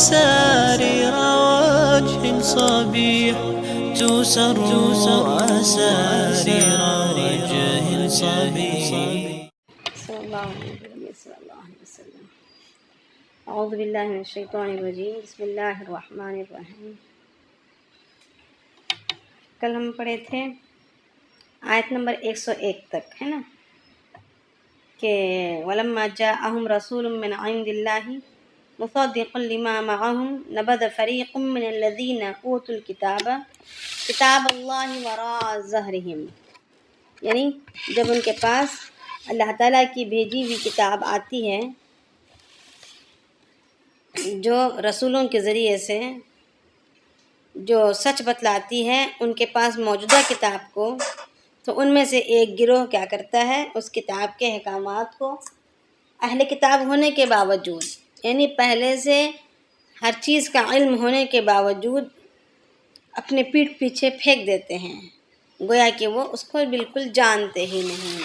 أسارير وجه صبيح تسر أسارير وجه صبيح. صلی اللہ علیہ وسلم. اعوذ باللہ من الشیطان الرجیم. بسم اللہ الرحمن الرحیم. کل ہم پڑھے تھے آیت نمبر 101 تک، ہے نا، کہ وَلَمَّا جَاءَهُمْ رَسُولٌ مِّنْ عِندِ اللَّهِ مُصَدِّقٌ لِمَا مَعَهُمْ نَبَذَ فَرِيقٌ مِّنَ الَّذِينَ أُوتُوا الْكِتَابَ كِتَابَ اللَّهِ وَرَاءَ ظَهْرِهِمْ، یعنی جب ان کے پاس اللہ تعالیٰ کی بھیجی ہوئی کتاب آتی ہے جو رسولوں کے ذریعے سے جو سچ بتلاتی ہے ان کے پاس موجودہ کتاب کو، تو ان میں سے ایک گروہ کیا کرتا ہے، اس کتاب کے احکامات کو اہل کتاب ہونے کے باوجود، یعنی پہلے سے ہر چیز کا علم ہونے کے باوجود اپنے پیٹھ پیچھے پھینک دیتے ہیں، گویا کہ وہ اس کو بالکل جانتے ہی نہیں.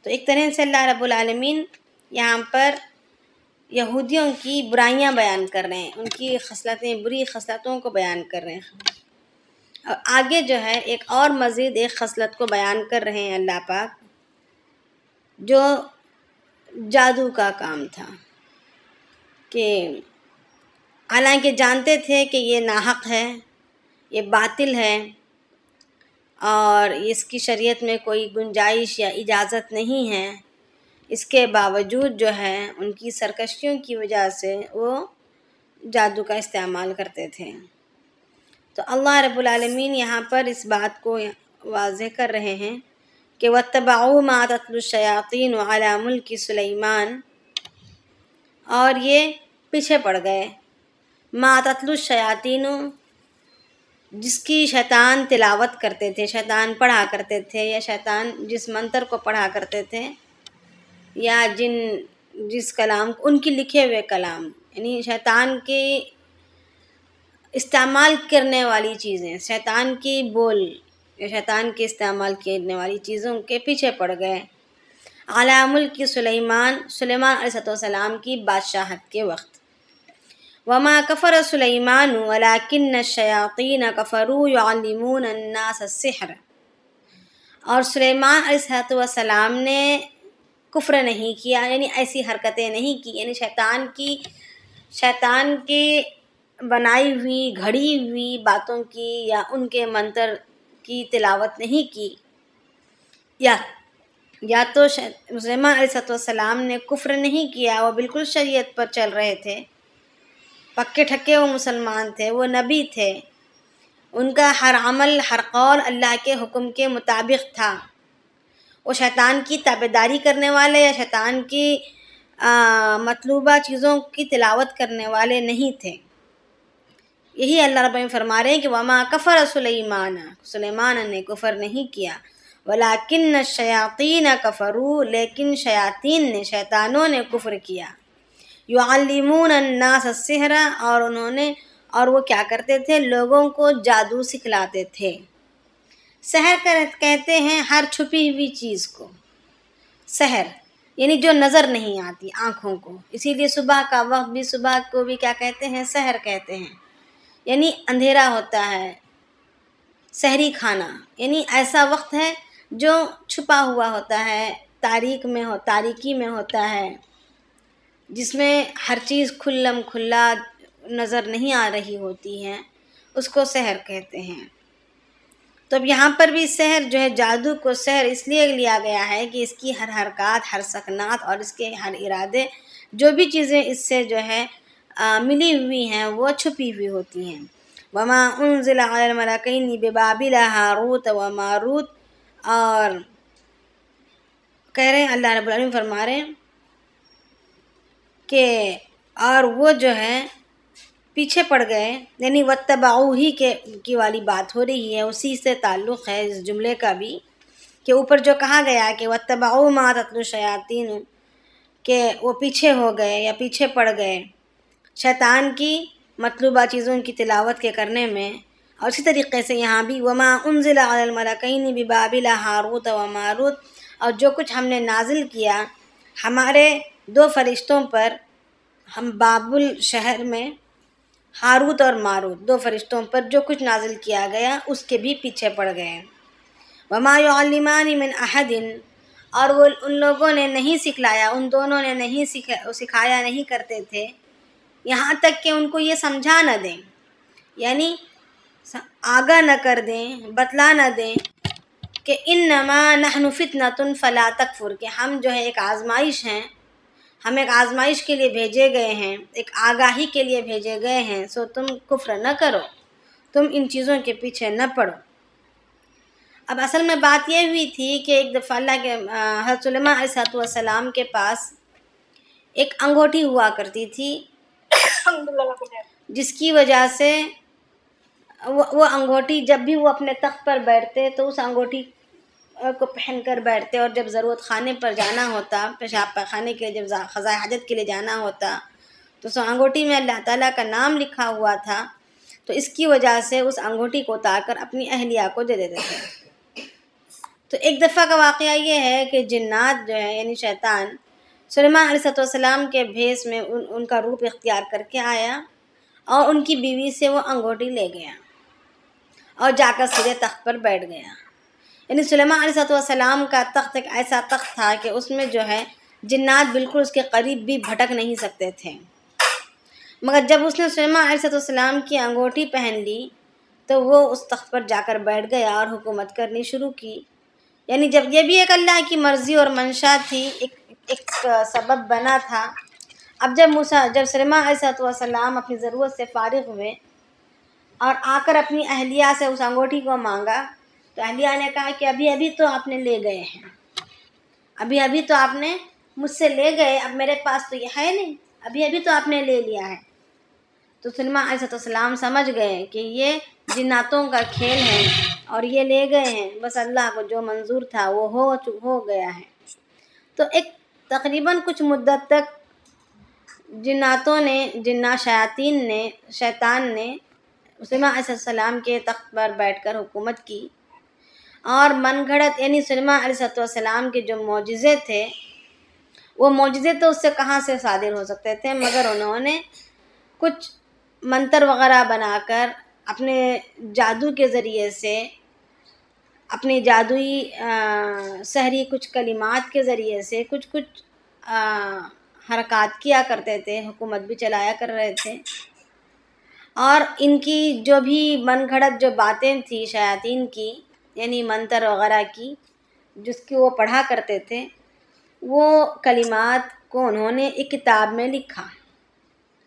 تو ایک طرح سے اللہ رب العالمین یہاں پر یہودیوں کی برائیاں بیان کر رہے ہیں، ان کی خصلتیں، بری خصلتوں کو بیان کر رہے ہیں، اور آگے جو ہے ایک اور مزید ایک خصلت کو بیان کر رہے ہیں اللہ پاک، جو جادو کا کام تھا، کہ حالانکہ جانتے تھے کہ یہ ناحق ہے، یہ باطل ہے، اور اس کی شریعت میں کوئی گنجائش یا اجازت نہیں ہے، اس کے باوجود جو ہے ان کی سرکشیوں کی وجہ سے وہ جادو کا استعمال کرتے تھے. تو اللہ رب العالمین یہاں پر اس بات کو واضح کر رہے ہیں کہ وَاتَّبَعُوا مَا تَتْلُو الشَّيَاطِينُ عَلَى مُلْكِ سُلَيْمَانَ، اور یہ پیچھے پڑ گئے مَا تَتْلُو الشَّيَاطِينُ، جس کی شیطان تلاوت کرتے تھے، شیطان پڑھا کرتے تھے، یا شیطان جس منتر کو پڑھا کرتے تھے، یا جس کلام، ان کی لکھے ہوئے کلام، یعنی شیطان کے استعمال کرنے والی چیزیں، شیطان کی بول یا شیطان کے استعمال کرنے والی چیزوں کے پیچھے پڑ گئے. علی ملک سلیمان، سلیمان علیہ السلام کی بادشاہت کے وقت. وما کفر سلیمان ولکن الشیاطین کفروا یعلمون الناس السحر، اور سلیمان علیہ السلام نے کفر نہیں کیا، یعنی ایسی حرکتیں نہیں کی، یعنی شیطان کی بنائی ہوئی گھڑی ہوئی باتوں کی یا ان کے منتر کی تلاوت نہیں کی، یا تو سلیمان علیہ السلام نے کفر نہیں کیا، وہ بالکل شریعت پر چل رہے تھے، پکے ٹھکے وہ مسلمان تھے، وہ نبی تھے، ان کا ہر عمل ہر قول اللہ کے حکم کے مطابق تھا، وہ شیطان کی تابعداری کرنے والے یا شیطان کی مطلوبہ چیزوں کی تلاوت کرنے والے نہیں تھے. یہی اللہ رب العالمین فرما رہے ہیں کہ وما کفر سلیمان، سلیمان نے کفر نہیں کیا، ولیکن الشیاطین کفروا، لیکن شیطانوں نے کفر کیا، یعلمون الناس السحر، اور وہ کیا کرتے تھے، لوگوں کو جادو سکھلاتے تھے. سحر کہتے ہیں ہر چھپی ہوئی چیز کو، سحر یعنی جو نظر نہیں آتی آنکھوں کو، اسی لیے صبح کا وقت بھی، صبح کو بھی کیا کہتے ہیں، سحر کہتے ہیں، یعنی اندھیرا ہوتا ہے، سحری کھانا، یعنی ایسا وقت ہے جو چھپا ہوا ہوتا ہے، تاریکی میں ہوتا ہے، جس میں ہر چیز کھلم کھلا نظر نہیں آ رہی ہوتی ہے، اس کو سحر کہتے ہیں. تو اب یہاں پر بھی سحر جو ہے، جادو کو سحر اس لیے لیا گیا ہے کہ اس کی ہر حرکات، ہر سکنات اور اس کے ہر ارادے، جو بھی چیزیں اس سے جو ہے ملی ہوئی ہیں، وہ چھپی ہوئی ہوتی ہیں. وما انزل علی الملکین ببابل ہاروت و ماروت، اور کہہ رہے ہیں اللہ رب العالمین فرما رہے ہیں کہ اور وہ جو ہے پیچھے پڑ گئے، یعنی واتبعوا ہی کی والی بات ہو رہی ہے، اسی سے تعلق ہے اس جملے کا بھی، کہ اوپر جو کہا گیا کہ واتبعوا ما تتلو الشیاطین، کہ وہ پیچھے ہو گئے یا پیچھے پڑ گئے شیطان کی مطلوبہ چیزوں کی تلاوت کے کرنے میں. اور اسی طریقے سے یہاں بھی وما انزل علی الملکین ببابل ہاروت و ماروت، اور جو کچھ ہم نے نازل کیا ہمارے دو فرشتوں پر، ہم بابل شہر میں ہاروت اور ماروت 2 فرشتوں پر جو کچھ نازل کیا گیا اس کے بھی پیچھے پڑ گئے۔ وما يعلمان من احد، اور وہ ان لوگوں نے نہیں سکھلایا، ان دونوں نے نہیں سکھایا نہیں کرتے تھے یہاں تک کہ ان کو یہ سمجھا نہ دیں، یعنی آگاہ نہ کر دیں، بتلا نہ دیں کہ انما نحن فتنۃ فلا تکفر، کہ ہم جو ہے ایک آزمائش ہیں، ہم ایک آزمائش کے لیے بھیجے گئے ہیں، ایک آگاہی کے لیے بھیجے گئے ہیں، سو تم کفر نہ کرو، تم ان چیزوں کے پیچھے نہ پڑو۔ اب اصل میں بات یہ ہوئی تھی کہ ایک دفعہ اللہ کے حضرت سلیمان علیہ السلام کے پاس ایک انگوٹھی ہوا کرتی تھی جس کی وجہ سے وہ انگوٹھی جب بھی وہ اپنے تخت پر بیٹھتے تو اس انگوٹھی کو پہن کر بیٹھتے، اور جب ضرورت خانے پر جانا ہوتا، پیشاب پاخانے کے لیے، جب قضاء حاجت کے لیے جانا ہوتا تو اس انگوٹھی میں اللہ تعالیٰ کا نام لکھا ہوا تھا، تو اس کی وجہ سے اس انگوٹھی کو اتار کر اپنی اہلیہ کو دے دیتے تھے۔ تو ایک دفعہ کا واقعہ یہ ہے کہ جنات جو ہے یعنی شیطان سلیمان علیہ السلام کے بھیس میں ان کا روپ اختیار کر کے آیا اور ان کی بیوی سے وہ انگوٹھی لے گیا اور جا کر سیدھے تخت پر بیٹھ گیا۔ یعنی سلیمان علیہ السلام کا تخت ایک ایسا تخت تھا کہ اس میں جو ہے جنات بالکل اس کے قریب بھی بھٹک نہیں سکتے تھے، مگر جب اس نے سلیمان علیہ السلام کی انگوٹھی پہن لی تو وہ اس تخت پر جا کر بیٹھ گیا اور حکومت کرنی شروع کی۔ یعنی جب یہ بھی ایک اللہ کی مرضی اور منشا تھی، ایک سبب بنا تھا۔ اب جب سلیمان علیہ السلام اپنی ضرورت سے فارغ ہوئے اور آ کر اپنی اہلیہ سے اس انگوٹھی کو مانگا تو اہلیہ نے کہا کہ ابھی تو آپ نے لے گئے ہیں، ابھی تو آپ نے مجھ سے لے گئے، اب میرے پاس تو یہ ہے نہیں، ابھی تو آپ نے لے لیا ہے۔ تو سلیمان علیہ السلام سمجھ گئے کہ یہ جناتوں کا کھیل ہے اور یہ لے گئے ہیں، بس اللہ کو جو منظور تھا وہ ہو گیا ہے۔ تو ایک تقریباً کچھ مدت تک شیطان نے سلیمان علیہ السلام کے تخت پر بیٹھ کر حکومت کی، اور من گھڑت یعنی سلیمان علیہ السلام کے جو معجزے تھے وہ معجزے تو اس سے کہاں سے صادر ہو سکتے تھے، مگر انہوں نے کچھ منتر وغیرہ بنا کر اپنے جادو کے ذریعے سے، اپنی جادوئی سحری کچھ کلمات کے ذریعے سے کچھ حرکات کیا کرتے تھے، حکومت بھی چلایا کر رہے تھے، اور ان کی جو بھی من گھڑت جو باتیں تھیں شیاطین کی یعنی منتر وغیرہ کی جس کی وہ پڑھا کرتے تھے، وہ کلمات کو انہوں نے ایک کتاب میں لکھا،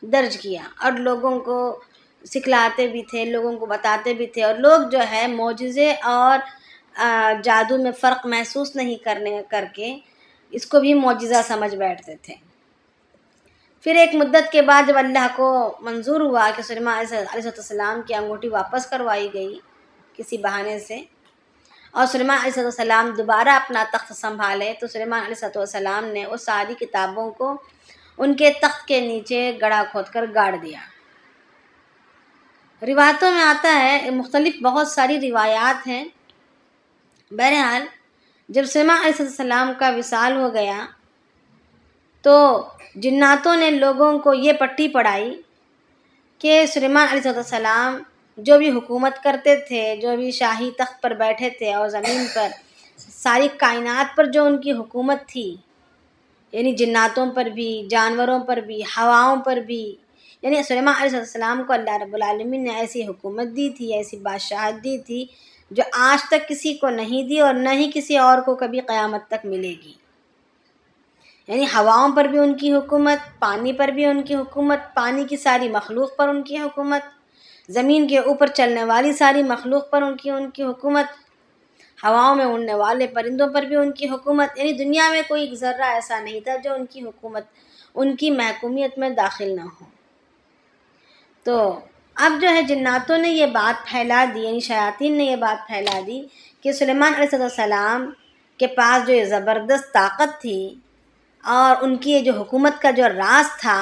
درج کیا، اور لوگوں کو سکھلاتے بھی تھے، لوگوں کو بتاتے بھی تھے، اور لوگ جو ہے معجزے اور جادو میں فرق محسوس نہیں کر کے اس کو بھی معجزہ سمجھ بیٹھتے تھے۔ پھر ایک مدت کے بعد جب اللہ کو منظور ہوا کہ سلیمان علیہ السلام کی انگوٹھی واپس کروائی گئی کسی بہانے سے، اور سلیمان علیہ السلام دوبارہ اپنا تخت سنبھالے، تو سلیمان علیہ السلام نے وہ ساری کتابوں کو ان کے تخت کے نیچے گڑھا کھود کر گاڑ دیا۔ روایتوں میں آتا ہے، مختلف بہت ساری روایات ہیں۔ بہرحال جب سلیمان علیہ السلام کا وصال ہو گیا تو جناتوں نے لوگوں کو یہ پٹی پڑھائی کہ سلیمان علیہ السلام جو بھی حکومت کرتے تھے، جو بھی شاہی تخت پر بیٹھے تھے، اور زمین پر ساری کائنات پر جو ان کی حکومت تھی، یعنی جناتوں پر بھی، جانوروں پر بھی، ہواؤں پر بھی، یعنی سلیمان علیہ السلام کو اللہ رب العالمین نے ایسی حکومت دی تھی، ایسی بادشاہت دی تھی جو آج تک کسی کو نہیں دی اور نہ ہی کسی اور کو کبھی قیامت تک ملے گی۔ یعنی ہواؤں پر بھی ان کی حکومت، پانی پر بھی ان کی حکومت، پانی کی ساری مخلوق پر ان کی حکومت، زمین کے اوپر چلنے والی ساری مخلوق پر ان کی حکومت، ہواؤں میں اڑنے والے پرندوں پر بھی ان کی حکومت، یعنی دنیا میں کوئی ذرہ ایسا نہیں تھا جو ان کی حکومت، ان کی محکومیت میں داخل نہ ہو۔ تو اب جو ہے جناتوں نے یہ بات پھیلا دی، یعنی شیاطین نے یہ بات پھیلا دی کہ سلیمان علیہ السلام کے پاس جو یہ زبردست طاقت تھی اور ان کی جو حکومت کا جو راز تھا،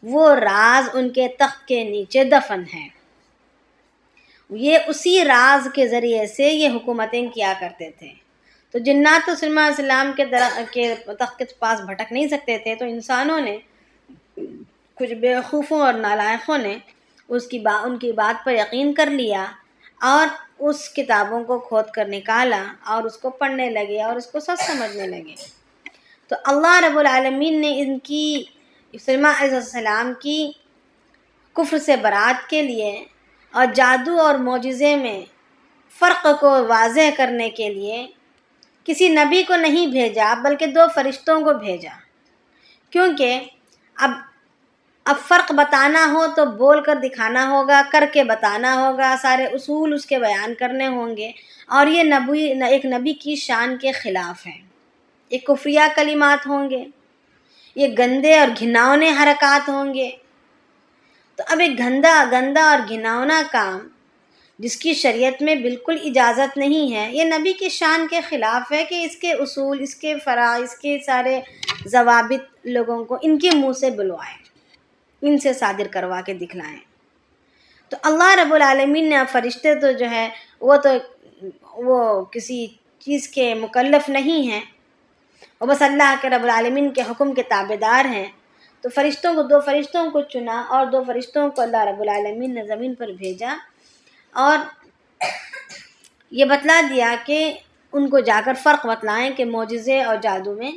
وہ راز ان کے تخت کے نیچے دفن ہے۔ یہ اسی راز کے ذریعے سے یہ حکومتیں کیا کرتے تھے۔ تو جنات تو سلیمان علیہ السلام کے تخت کے پاس بھٹک نہیں سکتے تھے، تو انسانوں نے کچھ بیوقوفوں اور نالائقوں نے ان کی بات پر یقین کر لیا اور اس کتابوں کو کھود کر نکالا اور اس کو پڑھنے لگے اور اس کو سچ سمجھنے لگے۔ تو اللہ رب العالمین نے ان کی سلیمان علیہ السلام کی کفر سے برات کے لیے اور جادو اور معجزے میں فرق کو واضح کرنے کے لیے کسی نبی کو نہیں بھیجا بلکہ 2 فرشتوں کو بھیجا، کیونکہ اب فرق بتانا ہو تو بول کر دکھانا ہوگا، کر کے بتانا ہوگا، سارے اصول اس کے بیان کرنے ہوں گے، اور یہ ایک نبی کی شان کے خلاف ہے، یہ کفریہ کلمات ہوں گے، یہ گندے اور گھناؤنے حرکات ہوں گے۔ تو اب ایک گندا اور گھناؤنا کام جس کی شریعت میں بالکل اجازت نہیں ہے، یہ نبی کی شان کے خلاف ہے کہ اس کے اصول، اس کے فرائض، اس کے سارے ضوابط لوگوں کو ان کے منہ سے بلوائیں، ان سے صادر کروا کے دکھلائیں۔ تو اللہ رب العالمین نے فرشتے تو جو ہے وہ کسی چیز کے مکلف نہیں ہیں، وہ بس اللہ کے رب العالمین کے حکم کے تابعدار ہیں۔ تو 2 فرشتوں کو چنا اور 2 فرشتوں کو اللہ رب العالمین نے زمین پر بھیجا اور یہ بتلا دیا کہ ان کو جا کر فرق بتلائیں کہ معجزے اور جادو میں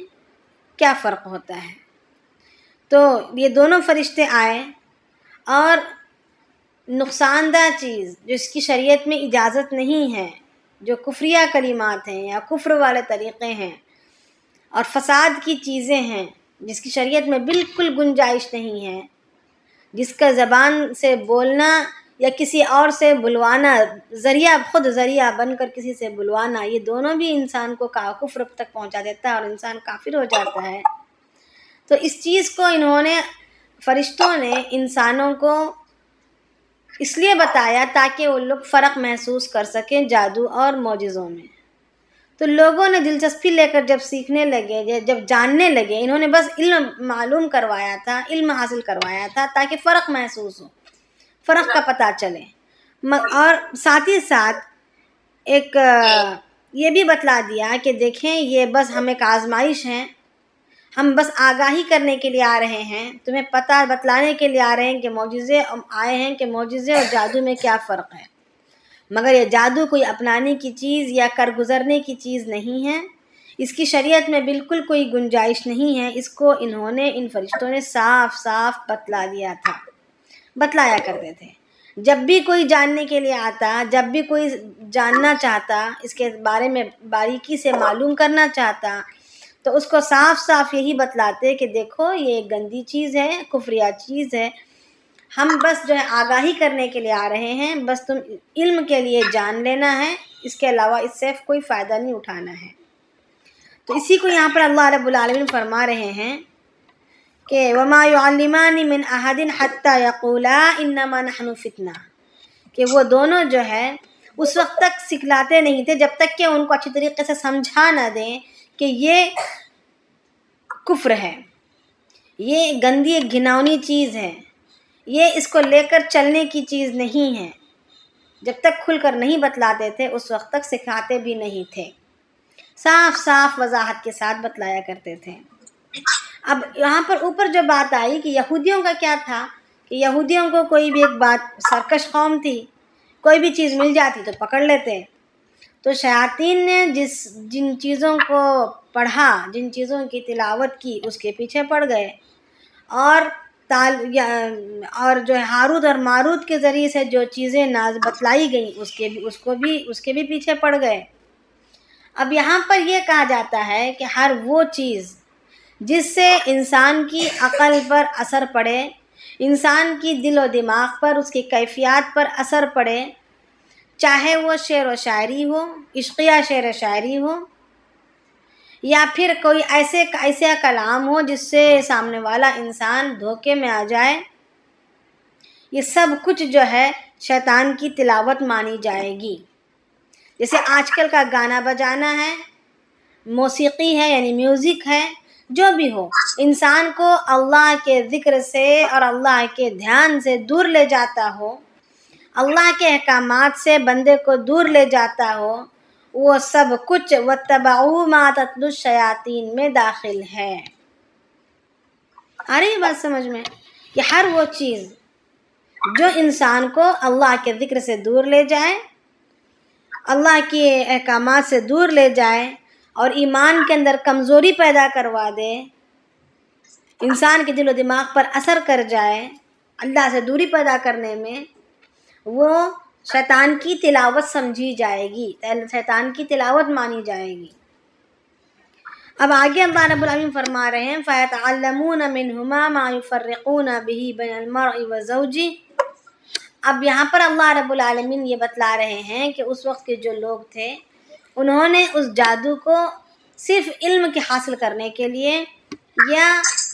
کیا فرق ہوتا ہے۔ تو یہ دونوں فرشتے آئے اور نقصان دہ چیز جس کی شریعت میں اجازت نہیں ہے، جو کفریہ کلمات ہیں یا کفر والے طریقے ہیں اور فساد کی چیزیں ہیں جس کی شریعت میں بالکل گنجائش نہیں ہے، جس کا زبان سے بولنا یا کسی اور سے بلوانا، خود ذریعہ بن کر کسی سے بلوانا، یہ دونوں بھی انسان کو کفر تک پہنچا دیتا ہے اور انسان کافر ہو جاتا ہے۔ تو اس چیز کو فرشتوں نے انسانوں کو اس لیے بتایا تاکہ وہ لوگ فرق محسوس کر سکیں جادو اور معجزوں میں۔ تو لوگوں نے دلچسپی لے کر جب سیکھنے لگے، جب جاننے لگے، انہوں نے بس علم معلوم کروایا تھا، علم حاصل کروایا تھا تاکہ فرق محسوس ہو، فرق کا پتہ چلے، اور ساتھ ہی ساتھ ایک یہ بھی بتلا دیا کہ دیکھیں یہ بس ہم ایک آزمائش ہیں، ہم بس آگاہی کرنے کے لیے آ رہے ہیں، تمہیں پتہ بتلانے کے لیے آ رہے ہیں کہ معجزے آئے ہیں کہ معجزے اور جادو میں کیا فرق ہے، مگر یہ جادو کوئی اپنانے کی چیز یا کر گزرنے کی چیز نہیں ہے، اس کی شریعت میں بالکل کوئی گنجائش نہیں ہے، اس کو ان فرشتوں نے صاف صاف بتلا دیا تھا، بتلایا کرتے تھے۔ جب بھی کوئی جاننے کے لیے آتا، جب بھی کوئی جاننا چاہتا، اس کے بارے میں باریکی سے معلوم کرنا چاہتا، تو اس کو صاف صاف یہی بتلاتے کہ دیکھو یہ ایک گندی چیز ہے، کفریہ چیز ہے، ہم بس جو ہے آگاہی کرنے کے لیے آ رہے ہیں، بس تم علم کے لیے جان لینا ہے، اس کے علاوہ اس سے کوئی فائدہ نہیں اٹھانا ہے۔ تو اسی کو یہاں پر اللہ رب العالمین فرما رہے ہیں کہ وَمَا يُعَلِّمَانِ مِنْ أَحَدٍ حَتَّى يَقُولَا إِنَّمَا نَحْنُ فِتْنَةٌ، کہ وہ دونوں جو ہے اس وقت تک سکھلاتے نہیں تھے جب تک کہ ان کو اچھی طریقے سے سمجھا نہ دیں کہ یہ کفر ہے، یہ گندی ایک گھناؤنی چیز ہے، یہ اس کو لے کر چلنے کی چیز نہیں ہے، جب تک کھل کر نہیں بتلاتے تھے اس وقت تک سکھاتے بھی نہیں تھے، صاف صاف وضاحت کے ساتھ بتلایا کرتے تھے۔ اب یہاں پر اوپر جو بات آئی کہ یہودیوں کا کیا تھا کہ یہودیوں کو کوئی بھی ایک بات، سرکش قوم تھی، کوئی بھی چیز مل جاتی تو پکڑ لیتے، تو شیاطین نے جن چیزوں کو پڑھا، جن چیزوں کی تلاوت کی، اس کے پیچھے پڑ گئے، اور جو ہے ہاروت اور ماروت کے ذریعے سے جو چیزیں بتلائی گئیں اس کے بھی پیچھے پڑ گئے۔ اب یہاں پر یہ کہا جاتا ہے کہ ہر وہ چیز جس سے انسان کی عقل پر اثر پڑے، انسان کی دل و دماغ پر، اس کی کیفیات پر اثر پڑے، چاہے وہ شعر و شاعری ہو، عشقیہ شعر و شاعری ہو، یا پھر کوئی ایسا کلام ہو جس سے سامنے والا انسان دھوکے میں آ جائے، یہ سب کچھ جو ہے شیطان کی تلاوت مانی جائے گی۔ جیسے آج کل کا گانا بجانا ہے، موسیقی ہے یعنی میوزک ہے، جو بھی ہو، انسان کو اللہ کے ذکر سے اور اللہ کے دھیان سے دور لے جاتا ہو، اللہ کے احکامات سے بندے کو دور لے جاتا ہو، وہ سب کچھ وَاتَّبَعُوا مَا تَتْلُو الشَّيَاطِينُ میں داخل ہے۔ آ رہی ہے بات سمجھ میں؟ کہ ہر وہ چیز جو انسان کو اللہ کے ذکر سے دور لے جائے، اللہ کے احکامات سے دور لے جائے اور ایمان کے اندر کمزوری پیدا کروا دے، انسان کے دل و دماغ پر اثر کر جائے اللہ سے دوری پیدا کرنے میں، وہ شیطان کی تلاوت سمجھی جائے گی، شیطان کی تلاوت مانی جائے گی۔ اب آگے اللہ رب العالمین فرما رہے ہیں فَيَتَعَلَّمُونَ مِنْهُمَا مَا يُفَرِّقُونَ بِهِ بَيْنَ الْمَرْءِ وَزَوْجِهِ۔ اب یہاں پر اللہ رب العالمین یہ بتلا رہے ہیں کہ اس وقت کے جو لوگ تھے انہوں نے اس جادو کو صرف علم کے حاصل کرنے کے لیے یا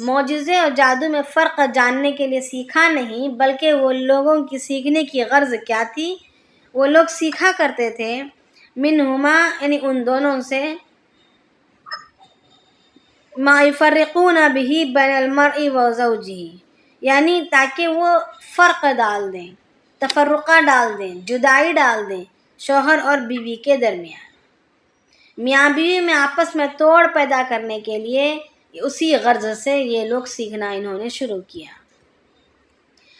معجزے اور جادو میں فرق جاننے کے لیے سیکھا نہیں، بلکہ وہ لوگوں کی سیکھنے کی غرض کیا تھی؟ وہ لوگ سیکھا کرتے تھے منہما یعنی ان دونوں سے ما یفرقون به بین المرء وزوجه، یعنی تاکہ وہ فرق ڈال دیں، تفرقہ ڈال دیں، جدائی ڈال دیں شوہر اور بیوی کے درمیان، میاں بیوی میں آپس میں توڑ پیدا کرنے کے لیے اسی غرض سے یہ لوگ سیکھنا انہوں نے شروع کیا۔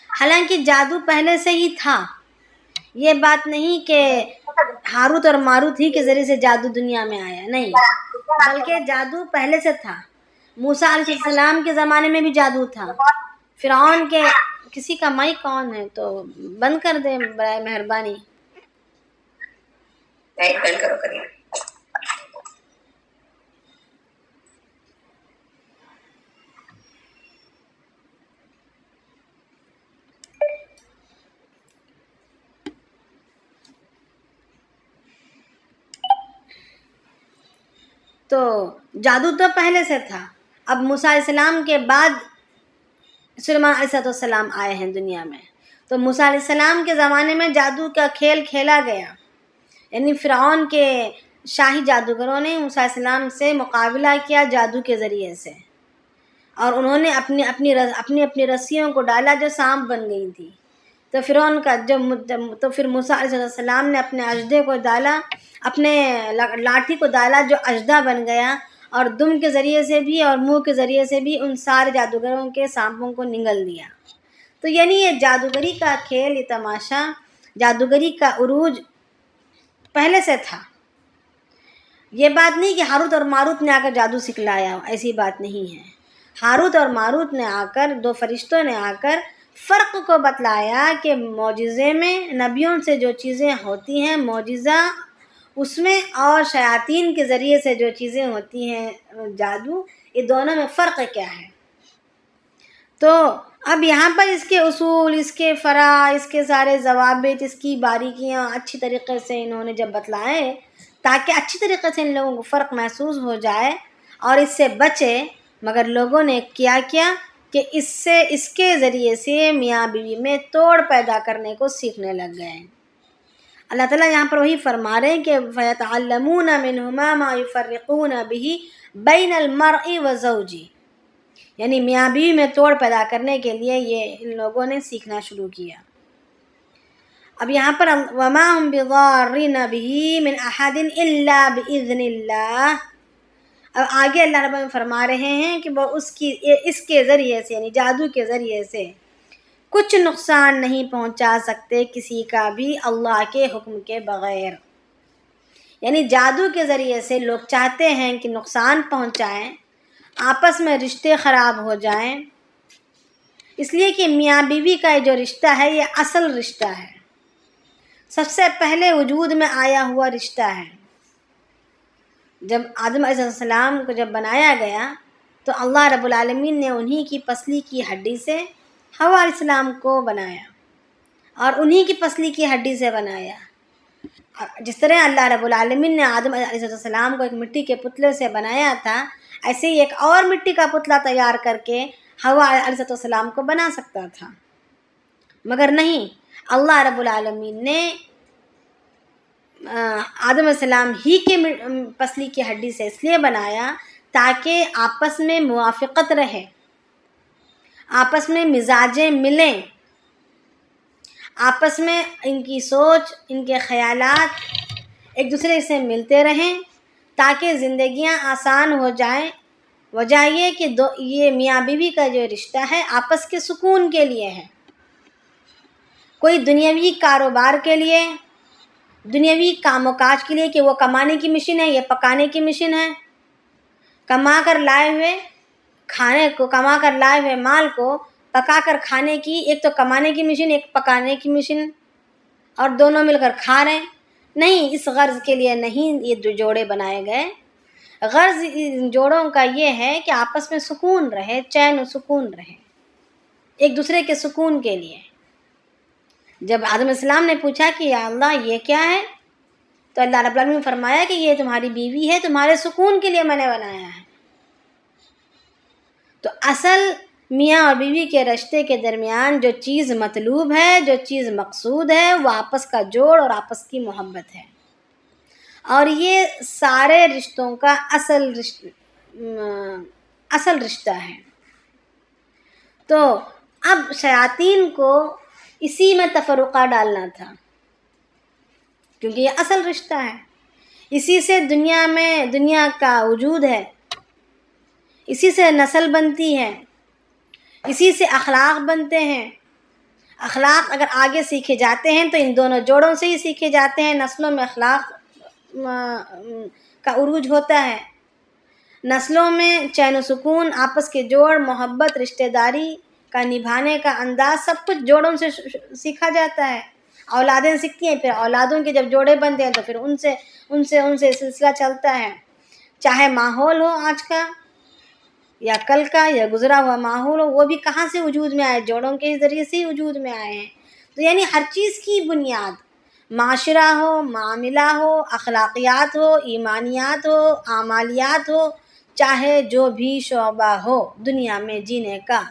حالانکہ جادو پہلے سے ہی تھا، یہ بات نہیں کہ ہاروت اور ماروت ہی کے ذریعے سے جادو دنیا میں آیا، نہیں، بلکہ جادو پہلے سے تھا۔ موسیٰ علیہ السلام کے زمانے میں بھی جادو تھا۔ فرعون کے کسی کا مائی کون ہے تو بند کر دیں برائے مہربانی۔ بند کرو کریم۔ تو جادو تو پہلے سے تھا، اب موسیٰ علیہ السلام کے بعد سلیمان علیہ السلام آئے ہیں دنیا میں، تو موسیٰ علیہ السلام کے زمانے میں جادو کا کھیل کھیلا گیا، یعنی فرعون کے شاہی جادوگروں نے موسیٰ علیہ السلام سے مقابلہ کیا جادو کے ذریعے سے، اور انہوں نے اپنی رسیوں کو ڈالا جو سانپ بن گئی تھی، تو فرعون کا تو پھر موسیٰ علیہ السلام نے اپنے اژدھے کو ڈالا، اپنے لاٹھی کو ڈالا جو اژدھا بن گیا، اور دم کے ذریعے سے بھی اور منہ کے ذریعے سے بھی ان سارے جادوگروں کے سانپوں کو نگل دیا۔ تو یعنی یہ جادوگری کا کھیل، یہ تماشا، جادوگری کا عروج پہلے سے تھا۔ یہ بات نہیں کہ ہاروت اور ماروت نے آ کر جادو سکھلایا، ایسی بات نہیں ہے۔ ہاروت اور ماروت نے آ کر، دو فرشتوں نے آ کر فرق کو بتلایا کہ معجزے میں نبیوں سے جو چیزیں ہوتی ہیں معجزہ اس میں، اور شیاطین کے ذریعے سے جو چیزیں ہوتی ہیں جادو، یہ دونوں میں فرق کیا ہے۔ تو اب یہاں پر اس کے اصول، اس کے فرع، اس کے سارے ضوابط، اس کی باریکیاں اچھی طریقے سے انہوں نے جب بتلائے تاکہ اچھی طریقے سے ان لوگوں کو فرق محسوس ہو جائے اور اس سے بچے، مگر لوگوں نے کیا کہ اس کے ذریعے سے میاں بیوی میں توڑ پیدا کرنے کو سیکھنے لگ گئے۔ اللہ تعالیٰ یہاں پر وہی فرما رہے ہیں کہ فَيَتَعَلَّمُونَ مِنْهُمَا مَا يُفَرِّقُونَ بِهِ بَيْنَ الْمَرْءِ وَزَوْجِهِ، یعنی میاں بیوی میں توڑ پیدا کرنے کے لیے یہ ان لوگوں نے سیکھنا شروع کیا۔ اب یہاں پر وَمَا هُمْ بِضَارِّينَ بِهِ مِنْ أَحَدٍ إِلَّا بِإِذْنِ اللَّهِ۔ اب آگے اللہ رب فرما رہے ہیں کہ وہ اس کے ذریعے سے، یعنی جادو کے ذریعے سے کچھ نقصان نہیں پہنچا سکتے کسی کا بھی اللہ کے حکم کے بغیر۔ یعنی جادو کے ذریعے سے لوگ چاہتے ہیں کہ نقصان پہنچائیں، آپس میں رشتے خراب ہو جائیں، اس لیے کہ میاں بیوی کا جو رشتہ ہے یہ اصل رشتہ ہے، سب سے پہلے وجود میں آیا ہوا رشتہ ہے۔ جب آدم علیہ السلام کو جب بنایا گیا تو اللہ رب العالمین نے انہی کی پسلی کی ہڈی سے حوا علیہ السلام کو بنایا، اور انہی کی پسلی کی ہڈی سے بنایا۔ جس طرح اللہ رب العالمین نے آدم علیہ السلام کو ایک مٹی کے پتلے سے بنایا تھا، ایسے ہی ایک اور مٹی کا پتلا تیار کر کے حوا علیہ السلام کو بنا سکتا تھا، مگر نہیں، اللہ رب العالمین نے آدم علیہ السلام ہی کے پسلی کی ہڈی سے اس لیے بنایا تاکہ آپس میں موافقت رہے، آپس میں مزاجیں ملیں، آپس میں ان کی سوچ، ان کے خیالات ایک دوسرے سے ملتے رہیں، تاکہ زندگیاں آسان ہو جائیں وجہ یہ کہ یہ میاں بیوی کا جو رشتہ ہے آپس کے سکون کے لیے ہے، کوئی دنیاوی کاروبار کے لیے، دنیاوی کام و کاج کے لیے کہ وہ کمانے کی مشین ہے، یہ پکانے کی مشین ہے، کما کر لائے ہوئے مال کو پکا کر کھانے کی، ایک تو کمانے کی مشین ایک پکانے کی مشین، اور دونوں مل کر کھا رہے ہیں۔ نہیں، اس غرض کے لیے نہیں یہ دو جوڑے بنائے گئے۔ غرض ان جوڑوں کا یہ ہے کہ آپس میں سکون رہے، چین و سکون رہے، ایک دوسرے کے سکون کے لیے۔ جب آدم علیہ السلام نے پوچھا کہ یا اللہ یہ کیا ہے، تو اللہ رب العالمین نے فرمایا کہ یہ تمہاری بیوی ہے، تمہارے سکون کے لیے میں نے بنایا ہے۔ تو اصل میاں اور بیوی کے رشتے کے درمیان جو چیز مطلوب ہے، جو چیز مقصود ہے، وہ آپس کا جوڑ اور آپس کی محبت ہے، اور یہ سارے رشتوں کا اصل رشتہ ہے۔ تو اب شیاطین کو اسی میں تفرقہ ڈالنا تھا، کیونکہ یہ اصل رشتہ ہے، اسی سے دنیا کا وجود ہے، اسی سے نسل بنتی ہے، اسی سے اخلاق بنتے ہیں۔ اخلاق اگر آگے سیکھے جاتے ہیں تو ان دونوں جوڑوں سے ہی سیکھے جاتے ہیں، نسلوں میں اخلاق کا عروج ہوتا ہے، نسلوں میں چین و سکون، آپس کے جوڑ، محبت، رشتہ داری کا نبھانے کا انداز، سب کچھ جوڑوں سے سیکھا جاتا ہے۔ اولادیں سیکھتی ہیں، پھر اولادوں کے جب جوڑے بنتے ہیں تو پھر ان سے سلسلہ چلتا ہے، چاہے ماحول ہو آج کا یا کل کا یا گزرا ہوا ماحول ہو، وہ بھی کہاں سے وجود میں آئے؟ جوڑوں کے ذریعے سے ہی وجود میں آئے ہیں۔ تو یعنی ہر چیز کی بنیاد، معاشرہ ہو، معاملہ ہو، اخلاقیات ہو، ایمانیات ہو، اعمالیات ہو، چاہے جو بھی شعبہ ہو دنیا میں جینے کا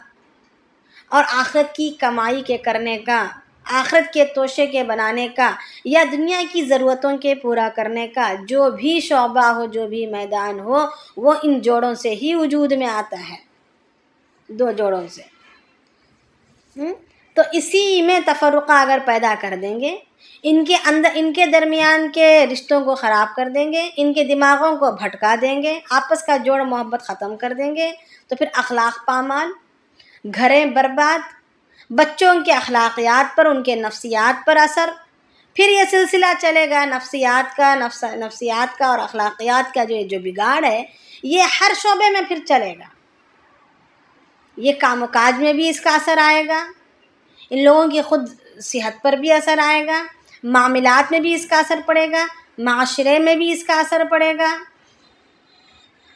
اور آخرت کی کمائی کے کرنے کا، آخرت کے توشے کے بنانے کا، یا دنیا کی ضرورتوں کے پورا کرنے کا، جو بھی شعبہ ہو، جو بھی میدان ہو، وہ ان جوڑوں سے ہی وجود میں آتا ہے، دو جوڑوں سے۔ تو اسی میں تفرقہ اگر پیدا کر دیں گے، ان کے درمیان کے رشتوں کو خراب کر دیں گے، ان کے دماغوں کو بھٹکا دیں گے، آپس کا جوڑ محبت ختم کر دیں گے، تو پھر اخلاق پامال، گھریں برباد، بچوں کے اخلاقیات پر، ان کے نفسیات پر اثر، پھر یہ سلسلہ چلے گا نفسیات کا اور اخلاقیات کا جو بگاڑ ہے، یہ ہر شعبے میں پھر چلے گا۔ یہ کام و کاج میں بھی اس کا اثر آئے گا، ان لوگوں کی خود صحت پر بھی اثر آئے گا، معاملات میں بھی اس کا اثر پڑے گا، معاشرے میں بھی اس کا اثر پڑے گا،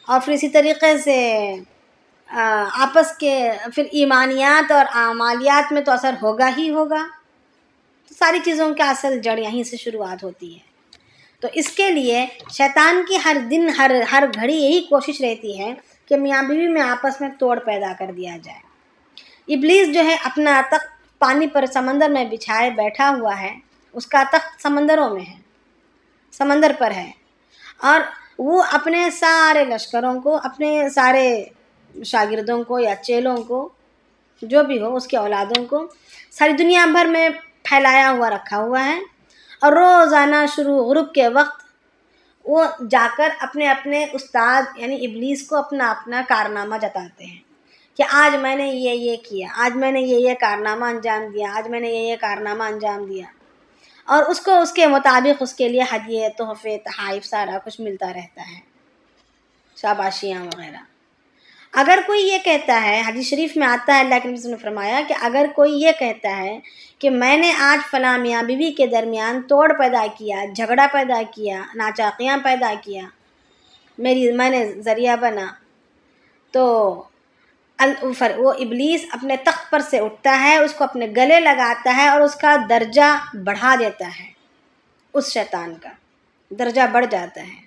اور پھر اسی طریقے سے آپس کے پھر ایمانیات اور اعمالیات میں تو اثر ہوگا ہی ہوگا۔ تو ساری چیزوں کا اصل جڑ یہیں سے شروعات ہوتی ہے۔ تو اس کے لیے شیطان کی ہر دن ہر گھڑی یہی کوشش رہتی ہے کہ میاں بیوی میں آپس میں توڑ پیدا کر دیا جائے۔ ابلیس جو ہے اپنا تخت پانی پر سمندر میں بچھائے بیٹھا ہوا ہے، اس کا تخت سمندروں میں ہے، سمندر پر ہے، اور وہ اپنے سارے لشکروں کو، اپنے سارے شاگردوں کو یا چیلوں کو، جو بھی ہو اس کے اولادوں کو ساری دنیا بھر میں پھیلایا ہوا رکھا ہوا ہے، اور روزانہ شروع غروب کے وقت وہ جا کر اپنے استاد یعنی ابلیس کو اپنا کارنامہ جتاتے ہیں کہ آج میں نے یہ کیا، آج میں نے یہ کارنامہ انجام دیا، آج میں نے یہ کارنامہ انجام دیا، اور اس کو اس کے مطابق اس کے لیے ہدیے، تحفے، تحائف سارا کچھ ملتا رہتا ہے، شاباشیاں وغیرہ۔ اگر کوئی یہ کہتا ہے، حدیث شریف میں آتا ہے، اللہ کے نبی نے فرمایا کہ اگر کوئی یہ کہتا ہے کہ میں نے آج فلاں میاں بیوی کے درمیان توڑ پیدا کیا، جھگڑا پیدا کیا، ناچاقیاں پیدا کیا، میں نے ذریعہ بنا، تو وہ ابلیس اپنے تخت پر سے اٹھتا ہے، اس کو اپنے گلے لگاتا ہے اور اس کا درجہ بڑھا دیتا ہے، اس شیطان کا درجہ بڑھ جاتا ہے،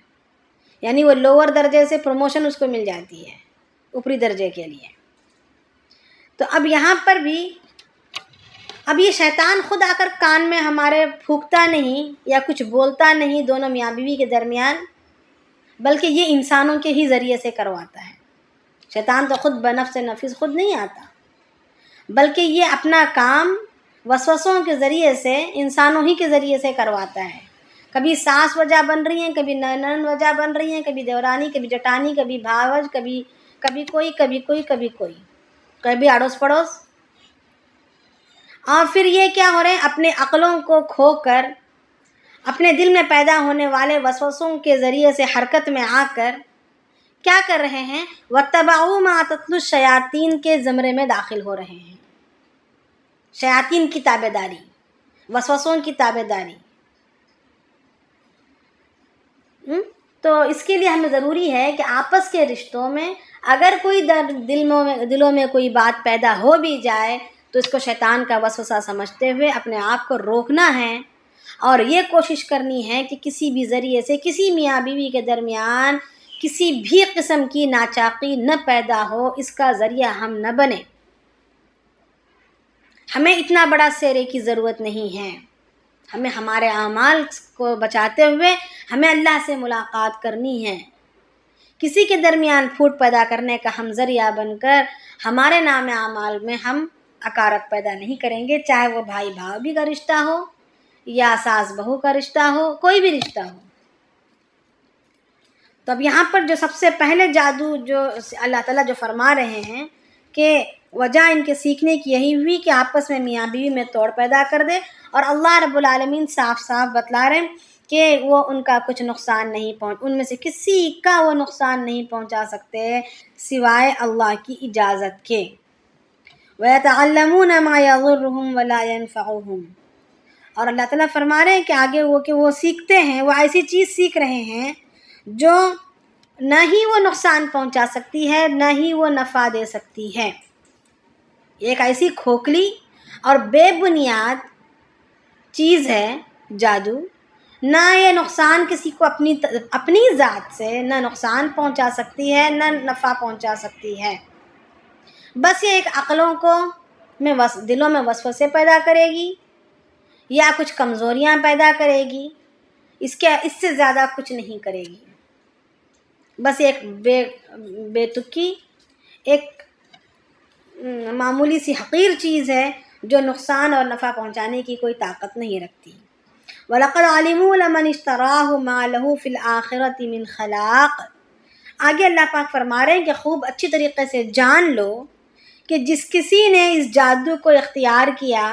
یعنی وہ لوور درجے سے پروموشن اس کو مل جاتی ہے اوپری درجے کے لیے۔ تو اب یہاں پر بھی اب یہ شیطان خود آ کر کان میں ہمارے پھونکتا نہیں یا کچھ بولتا نہیں دونوں میاں بیوی کے درمیان، بلکہ یہ انسانوں کے ہی ذریعے سے کرواتا ہے۔ شیطان تو خود بنفس نفس خود نہیں آتا، بلکہ یہ اپنا کام وسوسوں کے ذریعے سے، انسانوں ہی کے ذریعے سے کرواتا ہے۔ کبھی ساس وجہ بن رہی ہیں، کبھی ننند وجہ بن رہی ہیں، کبھی دیورانی، کبھی جٹانی، کبھی بھاوج، کبھی کبھی کوئی کبھی کوئی کبھی کوئی، کبھی اڑوس پڑوس. اور پھر یہ کیا ہو رہے ہیں، اپنے عقلوں کو کھو کر اپنے دل میں پیدا ہونے والے وسوسوں کے ذریعے سے حرکت میں آ کر کیا کر رہے ہیں، وَاتَّبَعُوا مَا تَتْلُو الشَّيَاطِينَ کے زمرے میں داخل ہو رہے ہیں. شیاطین کی تابع داری، وسوسوں کی تابع داری. تو اس کے لیے ہمیں ضروری ہے کہ آپس کے رشتوں میں اگر کوئی دلوں میں کوئی بات پیدا ہو بھی جائے تو اس کو شیطان کا وسوسہ سمجھتے ہوئے اپنے آپ کو روکنا ہے، اور یہ کوشش کرنی ہے کہ کسی بھی ذریعے سے کسی میاں بیوی کے درمیان کسی بھی قسم کی ناچاقی نہ پیدا ہو، اس کا ذریعہ ہم نہ بنیں. ہمیں اتنا بڑا سیرے کی ضرورت نہیں ہے. ہمیں ہمارے اعمال کو بچاتے ہوئے ہمیں اللہ سے ملاقات کرنی ہے. کسی کے درمیان پھوٹ پیدا کرنے کا ہم ذریعہ بن کر ہمارے نام اعمال میں ہم عکارت پیدا نہیں کریں گے، چاہے وہ بھائی بھائی کا رشتہ ہو یا ساس بہو کا رشتہ ہو، کوئی بھی رشتہ ہو. تو اب یہاں پر جو سب سے پہلے جادو جو اللہ تعالیٰ جو فرما رہے ہیں کہ وجہ ان کے سیکھنے کی یہی ہوئی کہ آپس میں میاں بیوی میں توڑ پیدا کر دے، اور اللہ رب العالمین صاف صاف بتلا رہے ہیں کہ وہ ان کا کچھ نقصان نہیں ان میں سے کسی کا وہ نقصان نہیں پہنچا سکتے سوائے اللہ کی اجازت کے. وَيَتَعَلَّمُونَ مَا يَضُرُّهُمْ وَلَا يَنفَعُهُمْ. اور اللہ تعالیٰ فرما رہے ہیں کہ آگے وہ سیکھتے ہیں، وہ ایسی چیز سیکھ رہے ہیں جو نہ ہی وہ نقصان پہنچا سکتی ہے نہ ہی وہ نفع دے سکتی ہے. ایک ایسی کھوکھلی اور بے بنیاد چیز ہے جادو، نہ یہ نقصان کسی کو اپنی ذات سے نہ نقصان پہنچا سکتی ہے نہ نفع پہنچا سکتی ہے. بس یہ ایک عقلوں کو دلوں میں وسوسے پیدا کرے گی یا کچھ کمزوریاں پیدا کرے گی، اس سے زیادہ کچھ نہیں کرے گی. بس ایک بے تکی، ایک معمولی سی حقیر چیز ہے جو نقصان اور نفع پہنچانے کی کوئی طاقت نہیں رکھتی. وَلَقَدْ عَلِمُوا لَمَنِ اشْتَرَاهُ مَا لَهُ فِي الْآخِرَةِ مِنْ خَلَاقٍ. آگے اللہ پاک فرما رہے ہیں کہ خوب اچھی طریقے سے جان لو کہ جس کسی نے اس جادو کو اختیار کیا،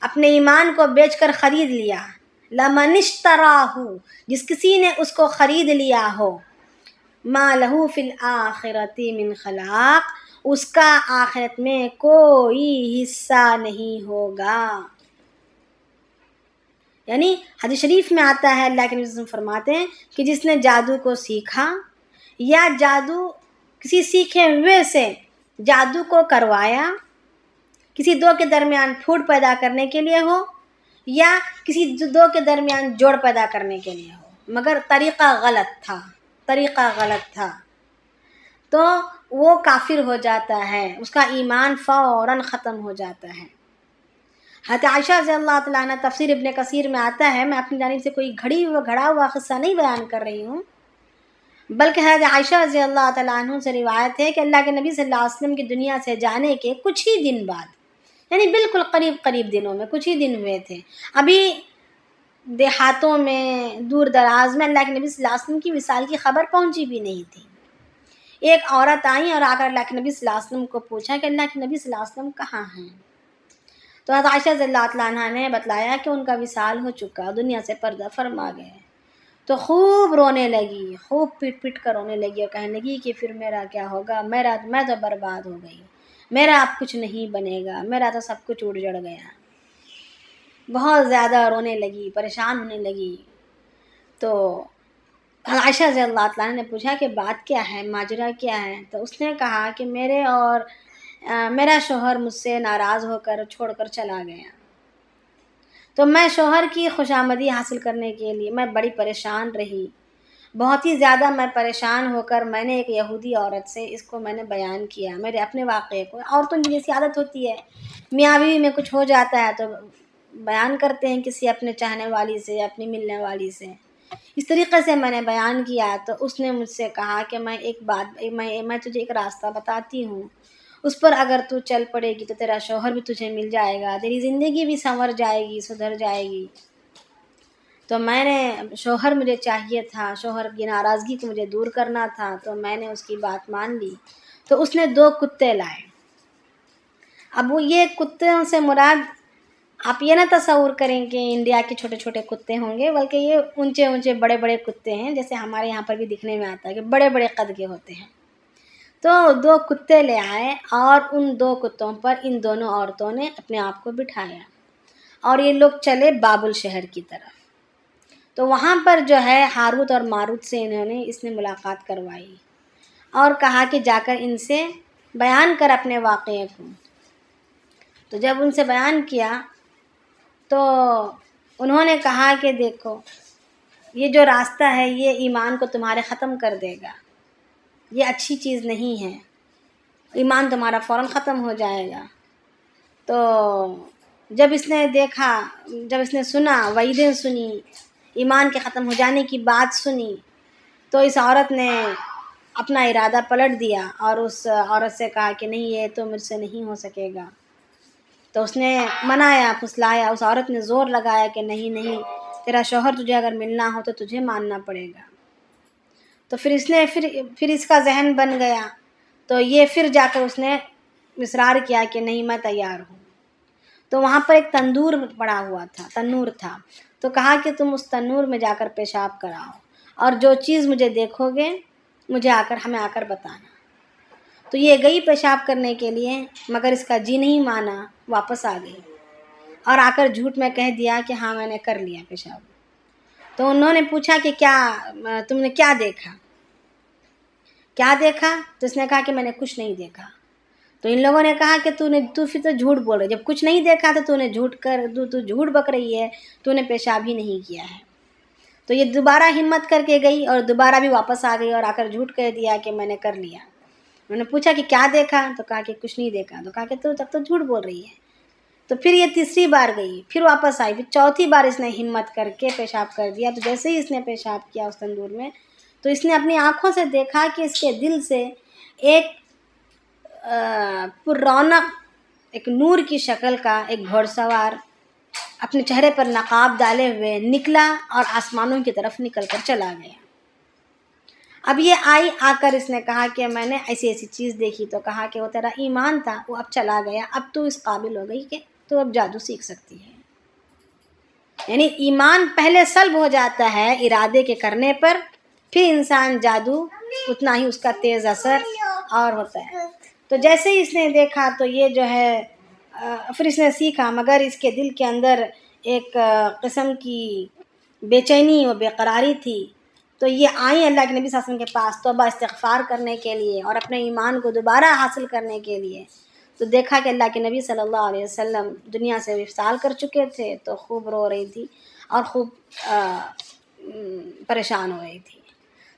اپنے ایمان کو بیچ کر خرید لیا، لَمَنِ اشْتَرَاهُ، جس کسی نے اس کو خرید لیا ہو، مَا لَهُ فِي الْآخِرَةِ مِنْ خَلَاقٍ، اس کا آخرت میں کوئی حصہ نہیں ہوگا. یعنی حدیث شریف میں آتا ہے، اللہ کے نبی صلی اللہ علیہ وسلم فرماتے ہیں کہ جس نے جادو کو سیکھا یا جادو کسی سیکھے ہوئے سے جادو کو کروایا، کسی دو کے درمیان پھوٹ پیدا کرنے کے لیے ہو یا کسی دو کے درمیان جوڑ پیدا کرنے کے لیے ہو، مگر طریقہ غلط تھا تو وہ کافر ہو جاتا ہے، اس کا ایمان فوراً ختم ہو جاتا ہے. حضرت عائشہ رضی اللہ تعالیٰ عنہ، تفسیر ابن کثیر میں آتا ہے، میں اپنی جانب سے کوئی گھڑا ہوا قصہ نہیں بیان کر رہی ہوں، بلکہ حضرت عائشہ رضی اللہ تعالیٰ عنہ سے روایت ہے کہ اللہ کے نبی صلی اللہ علیہ وسلم کی دنیا سے جانے کے کچھ ہی دن بعد، یعنی بالکل قریب دنوں میں، کچھ ہی دن ہوئے تھے، ابھی دیہاتوں میں دور دراز میں اللہ کے نبی صلی اللہ علیہ وسلم کی وصال کی خبر پہنچی بھی نہیں تھی. ایک عورت آئی اور آ کر اللہ کے نبی صلی اللہ علیہ وسلم کو پوچھا کہ اللہ کے نبی صلی اللہ علیہ وسلم کہاں ہیں؟ تو حضرت عائشہ رضی اللہ تعالیٰ عنہ نے بتلایا کہ ان کا وصال ہو چکا، دنیا سے پردہ فرما گئے. تو خوب رونے لگی، خوب پٹ کر رونے لگی اور کہنے لگی کہ پھر میرا کیا ہوگا، میں تو برباد ہو گئی، میرا اب کچھ نہیں بنے گا، میرا تو سب کچھ اڑ جڑ گیا. بہت زیادہ رونے لگی، پریشان ہونے لگی. تو عائشہ رضی اللہ تعالیٰ نے پوچھا کہ بات کیا ہے، ماجرا کیا ہے؟ تو اس نے کہا کہ میرا شوہر مجھ سے ناراض ہو کر چھوڑ کر چلا گیا، تو میں شوہر کی خوشامدی حاصل کرنے کے لیے میں بڑی پریشان رہی، بہت ہی زیادہ میں پریشان ہو کر میں نے ایک یہودی عورت سے اس کو میں نے بیان کیا، میرے اپنے واقعے کو. عورتوں کی جیسی عادت ہوتی ہے، میاں بیوی میں کچھ ہو جاتا ہے تو بیان کرتے ہیں کسی اپنے چاہنے والی سے، اپنی ملنے والی سے. اس طریقے سے میں نے بیان کیا تو اس نے مجھ سے کہا کہ میں تجھے ایک راستہ بتاتی ہوں، اس پر اگر تو چل پڑے گی تو تیرا شوہر بھی تجھے مل جائے گا، تیری زندگی بھی سنور جائے گی، سدھر جائے گی. تو میں نے شوہر مجھے چاہیے تھا، شوہر کی ناراضگی کو مجھے دور کرنا تھا، تو میں نے اس کی بات مان لی۔ تو اس نے 2 کتے لائے۔ اب وہ یہ کتوں سے مراد آپ یہ نہ تصور کریں کہ انڈیا کے چھوٹے چھوٹے کتے ہوں گے، بلکہ یہ اونچے اونچے بڑے بڑے کتے ہیں، جیسے ہمارے یہاں پر بھی دکھنے میں آتا ہے کہ بڑے بڑے قد کے ہوتے ہیں۔ تو 2 کتے لے آئے اور ان 2 کتوں پر ان دونوں عورتوں نے اپنے آپ کو بٹھایا اور یہ لوگ چلے بابل شہر کی طرف۔ تو وہاں پر جو ہے ہاروت اور ماروت سے اس نے ملاقات کروائی اور کہا کہ جا کر ان سے بیان کر اپنے واقعے کو۔ تو جب ان سے بیان کیا تو انہوں نے کہا کہ دیکھو یہ جو راستہ ہے یہ ایمان کو تمہارے ختم کر دے گا، یہ اچھی چیز نہیں ہے، ایمان تمہارا فوراً ختم ہو جائے گا۔ تو جب اس نے دیکھا، جب اس نے سنا، وعیدیں سنی، ایمان کے ختم ہو جانے کی بات سنی، تو اس عورت نے اپنا ارادہ پلٹ دیا اور اس عورت سے کہا کہ نہیں یہ تو مجھ سے نہیں ہو سکے گا۔ تو اس نے منایا، پھسلایا، اس عورت نے زور لگایا کہ نہیں نہیں، تیرا شوہر تجھے اگر ملنا ہو تو تجھے ماننا پڑے گا۔ تو پھر اس نے پھر اس کا ذہن بن گیا، تو یہ پھر جا کر اس نے اصرار کیا کہ نہیں میں تیار ہوں۔ تو وہاں پر ایک تندور پڑا ہوا تھا، تنور تھا، تو کہا کہ تم اس تنور میں جا کر پیشاب کراؤ اور جو چیز مجھے دیکھو گے مجھے ہمیں آ کر بتانا۔ تو یہ گئی پیشاب کرنے کے لیے، مگر اس کا جی نہیں مانا، واپس آ گئی اور آ کر جھوٹ میں کہہ دیا کہ ہاں میں نے کر لیا پیشاب۔ تو انہوں نے پوچھا کہ کیا تم نے کیا دیکھا؟ کیا دیکھا؟ تو اس نے کہا کہ میں نے کچھ نہیں دیکھا۔ تو ان لوگوں نے کہا کہ تو پھر تو جھوٹ بول رہی، جب کچھ نہیں دیکھا تو نے تو جھوٹ بک رہی ہے، تو نے پیشاب ہی نہیں کیا ہے۔ تو یہ دوبارہ ہمت کر کے گئی اور دوبارہ بھی واپس آ گئی اور آ کر جھوٹ کہہ دیا کہ میں نے کر لیا۔ انہوں نے پوچھا کہ کیا دیکھا؟ تو کہا کہ کچھ نہیں دیکھا۔ تو کہا کہ تو تب تو جھوٹ بول رہی ہے۔ تو پھر یہ تیسری بار گئی، پھر واپس آئی، پھر چوتھی بار اس نے ہمت کر کے پیشاب کر دیا۔ تو جیسے ہی اس نے پیشاب کیا اس تندور میں، تو اس نے اپنی آنکھوں سے دیکھا کہ اس کے دل سے ایک پر رونق، ایک نور کی شکل کا ایک گھوڑ سوار اپنے چہرے پر نقاب ڈالے ہوئے نکلا اور آسمانوں کی طرف نکل کر چلا گیا۔ اب یہ آئی، آ کر اس نے کہا کہ میں نے ایسی ایسی چیز دیکھی۔ تو کہا کہ وہ تیرا ایمان تھا، وہ اب چلا گیا، اب تو اس قابل ہو گئی کہ تو اب جادو سیکھ سکتی ہے۔ یعنی ایمان پہلے سلب ہو جاتا ہے ارادے کے کرنے پر، پھر انسان جادو اتنا ہی اس کا تیز اثر اور ہوتا ہے۔ تو جیسے ہی اس نے دیکھا تو یہ جو ہے پھر اس نے سیکھا، مگر اس کے دل کے اندر ایک قسم کی بے چینی و بے قراری تھی۔ تو یہ آئیں اللہ کے نبی صلی اللہ علیہ وسلم کے پاس توبہ استغفار کرنے کے لیے اور اپنے ایمان کو دوبارہ حاصل کرنے کے لیے۔ تو دیکھا کہ اللہ کے نبی صلی اللہ علیہ وسلم دنیا سے وصال کر چکے تھے، تو خوب رو رہی تھی اور خوب پریشان ہو رہی تھی۔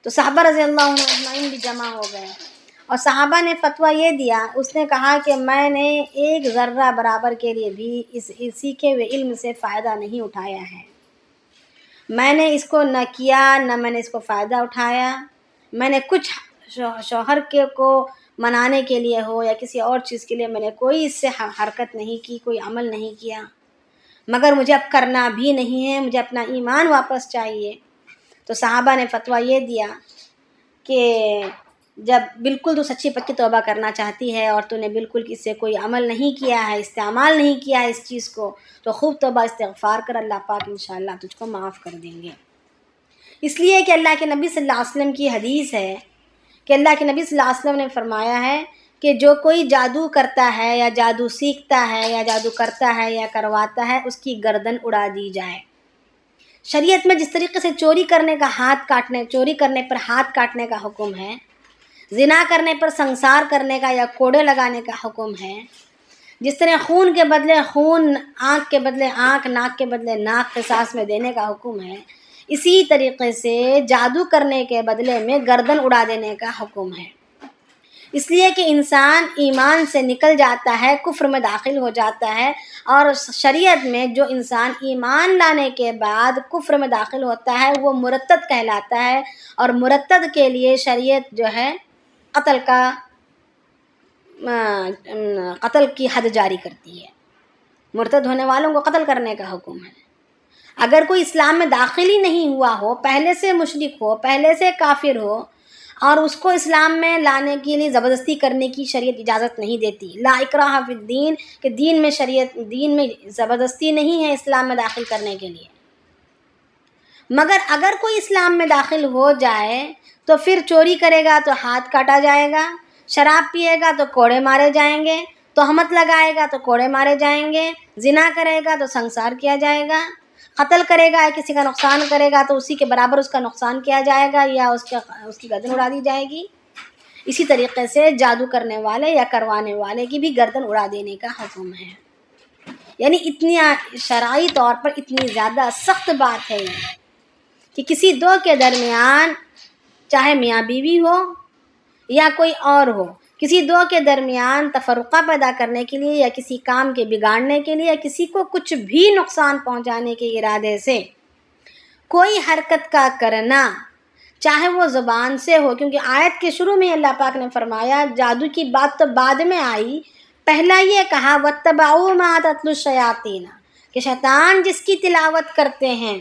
تو صحابہ رضی اللہ عنہ اجمعین بھی جمع ہو گئے اور صحابہ نے فتویٰ یہ دیا، اس نے کہا کہ میں نے ایک ذرہ برابر کے لیے بھی اس سیکھے ہوئے علم سے فائدہ نہیں اٹھایا ہے۔ میں نے اس کو نہ کیا، نہ میں نے اس کو فائدہ اٹھایا۔ میں نے کچھ شوہر کو منانے کے لیے ہو یا کسی اور چیز کے لیے میں نے کوئی اس سے حرکت نہیں کی، کوئی عمل نہیں کیا، مگر مجھے اب کرنا بھی نہیں ہے، مجھے اپنا ایمان واپس چاہیے۔ تو صحابہ نے فتویٰ یہ دیا کہ جب بالکل تو سچی پکی توبہ کرنا چاہتی ہے اور تو نے بالکل اس سے کوئی عمل نہیں کیا ہے، استعمال نہیں کیا ہے اس چیز کو، تو خوب توبہ استغفار کر، اللہ پاک انشاءاللہ تجھ کو معاف کر دیں گے۔ اس لیے کہ اللہ کے نبی صلی اللہ علیہ وسلم کی حدیث ہے کہ اللہ کے نبی صلی اللہ علیہ وسلم نے فرمایا ہے کہ جو کوئی جادو کرتا ہے یا جادو سیکھتا ہے یا جادو کرتا ہے یا کرواتا ہے، اس کی گردن اڑا دی جائے۔ شریعت میں جس طریقے سے چوری کرنے پر ہاتھ کاٹنے کا حکم ہے، زنا کرنے پر سنسار کرنے کا یا کوڑے لگانے کا حکم ہے، جس طرح خون کے بدلے خون، آنکھ کے بدلے آنکھ، ناک کے بدلے ناک قصاص میں دینے کا حکم ہے، اسی طریقے سے جادو کرنے کے بدلے میں گردن اڑا دینے کا حکم ہے۔ اس لیے کہ انسان ایمان سے نکل جاتا ہے، کفر میں داخل ہو جاتا ہے، اور شریعت میں جو انسان ایمان لانے کے بعد کفر میں داخل ہوتا ہے وہ مرتد کہلاتا ہے، اور مرتد کے لیے شریعت جو ہے قتل کی حد جاری کرتی ہے۔ مرتد ہونے والوں کو قتل کرنے کا حکم ہے۔ اگر کوئی اسلام میں داخل ہی نہیں ہوا ہو، پہلے سے مشرک ہو، پہلے سے کافر ہو، اور اس کو اسلام میں لانے کے لیے زبردستی کرنے کی شریعت اجازت نہیں دیتی. لا اکراہ فی الدین، کہ دین میں زبردستی نہیں ہے اسلام میں داخل کرنے کے لیے. مگر اگر کوئی اسلام میں داخل ہو جائے تو پھر چوری کرے گا تو ہاتھ کاٹا جائے گا، شراب پیے گا تو کوڑے مارے جائیں گے، تہمت لگائے گا تو کوڑے مارے جائیں گے، زنا کرے گا تو سنسار کیا جائے گا، قتل کرے گا یا کسی کا نقصان کرے گا تو اسی کے برابر اس کا نقصان کیا جائے گا یا اس کی گردن اڑا دی جائے گی. اسی طریقے سے جادو کرنے والے یا کروانے والے کی بھی گردن اڑا دینے کا حکم ہے. یعنی اتنی شرعی طور پر اتنی زیادہ سخت بات ہے یہ کہ کسی دو کے درمیان، چاہے میاں بیوی ہو یا کوئی اور ہو، کسی دو کے درمیان تفرقہ پیدا کرنے کے لیے یا کسی کام کے بگاڑنے کے لیے یا کسی کو کچھ بھی نقصان پہنچانے کے ارادے سے کوئی حرکت کا کرنا، چاہے وہ زبان سے ہو، کیونکہ آیت کے شروع میں اللہ پاک نے فرمایا، جادو کی بات تو بعد میں آئی، پہلا یہ کہا وَاتَّبَعُوا مَا تَتْلُو الشَّيَاطِينَ، کہ شیطان جس کی تلاوت کرتے ہیں،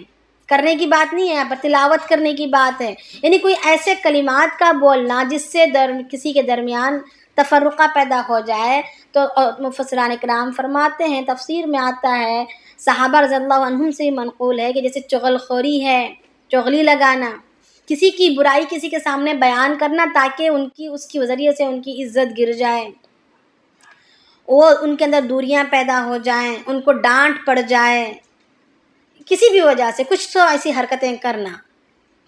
کرنے کی بات نہیں ہے یہاں پر، تلاوت کرنے کی بات ہے. یعنی کوئی ایسے کلمات کا بولنا جس سے کسی کے درمیان تفرقہ پیدا ہو جائے. تو مفسران کرام فرماتے ہیں، تفسیر میں آتا ہے، صحابہ رضی اللہ عنہم سے منقول ہے کہ جیسے چغل خوری ہے، چغلی لگانا، کسی کی برائی کسی کے سامنے بیان کرنا تاکہ اس کی ذریعے سے ان کی عزت گر جائے، وہ ان کے اندر دوریاں پیدا ہو جائیں، ان کو ڈانٹ پڑ جائے، کسی بھی وجہ سے کچھ تو ایسی حرکتیں کرنا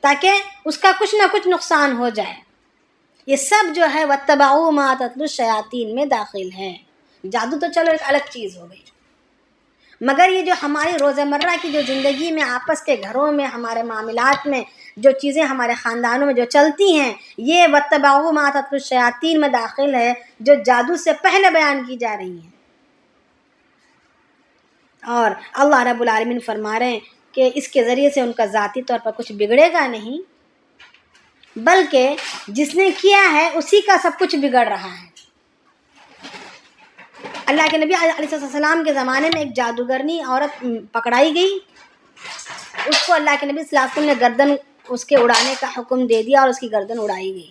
تاکہ اس کا کچھ نہ کچھ نقصان ہو جائے. یہ سب جو ہے وَاتَّبَعُوا مَا تَتْلُو الشَّيَاطِينَ میں داخل ہے. جادو تو چلو ایک الگ چیز ہو گئی، مگر یہ جو ہماری روزمرہ کی جو زندگی میں، آپس کے گھروں میں، ہمارے معاملات میں جو چیزیں ہمارے خاندانوں میں جو چلتی ہیں، یہ وَاتَّبَعُوا مَا تَتْلُو الشَّيَاطِينَ میں داخل ہے، جو جادو سے پہلے بیان کی جا رہی ہیں. اور اللہ رب العالمین فرما رہے ہیں کہ اس کے ذریعے سے ان کا ذاتی طور پر کچھ بگڑے گا نہیں، بلکہ جس نے کیا ہے اسی کا سب کچھ بگڑ رہا ہے. اللہ کے نبی علیہ السلام کے زمانے میں ایک جادوگرنی عورت پکڑائی گئی، اس کو اللہ کے نبی صلی اللہ علیہ وسلم نے گردن اس کے اڑانے کا حکم دے دیا اور اس کی گردن اڑائی گئی.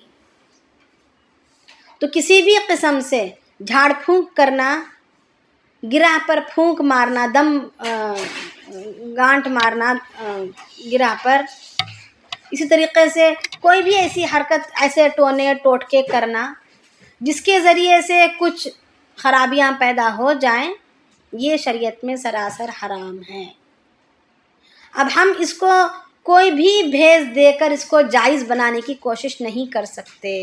تو کسی بھی قسم سے جھاڑ پھونک کرنا، گرہ پر پھونک مارنا، دم گانٹ مارنا گرہ پر، اسی طریقے سے کوئی بھی ایسی حرکت، ایسے ٹونے ٹوٹکے کرنا جس کے ذریعے سے کچھ خرابیاں پیدا ہو جائیں، یہ شریعت میں سراسر حرام ہے. اب ہم اس کو کوئی بھی بھیس دے کر اس کو جائز بنانے کی کوشش نہیں کر سکتے.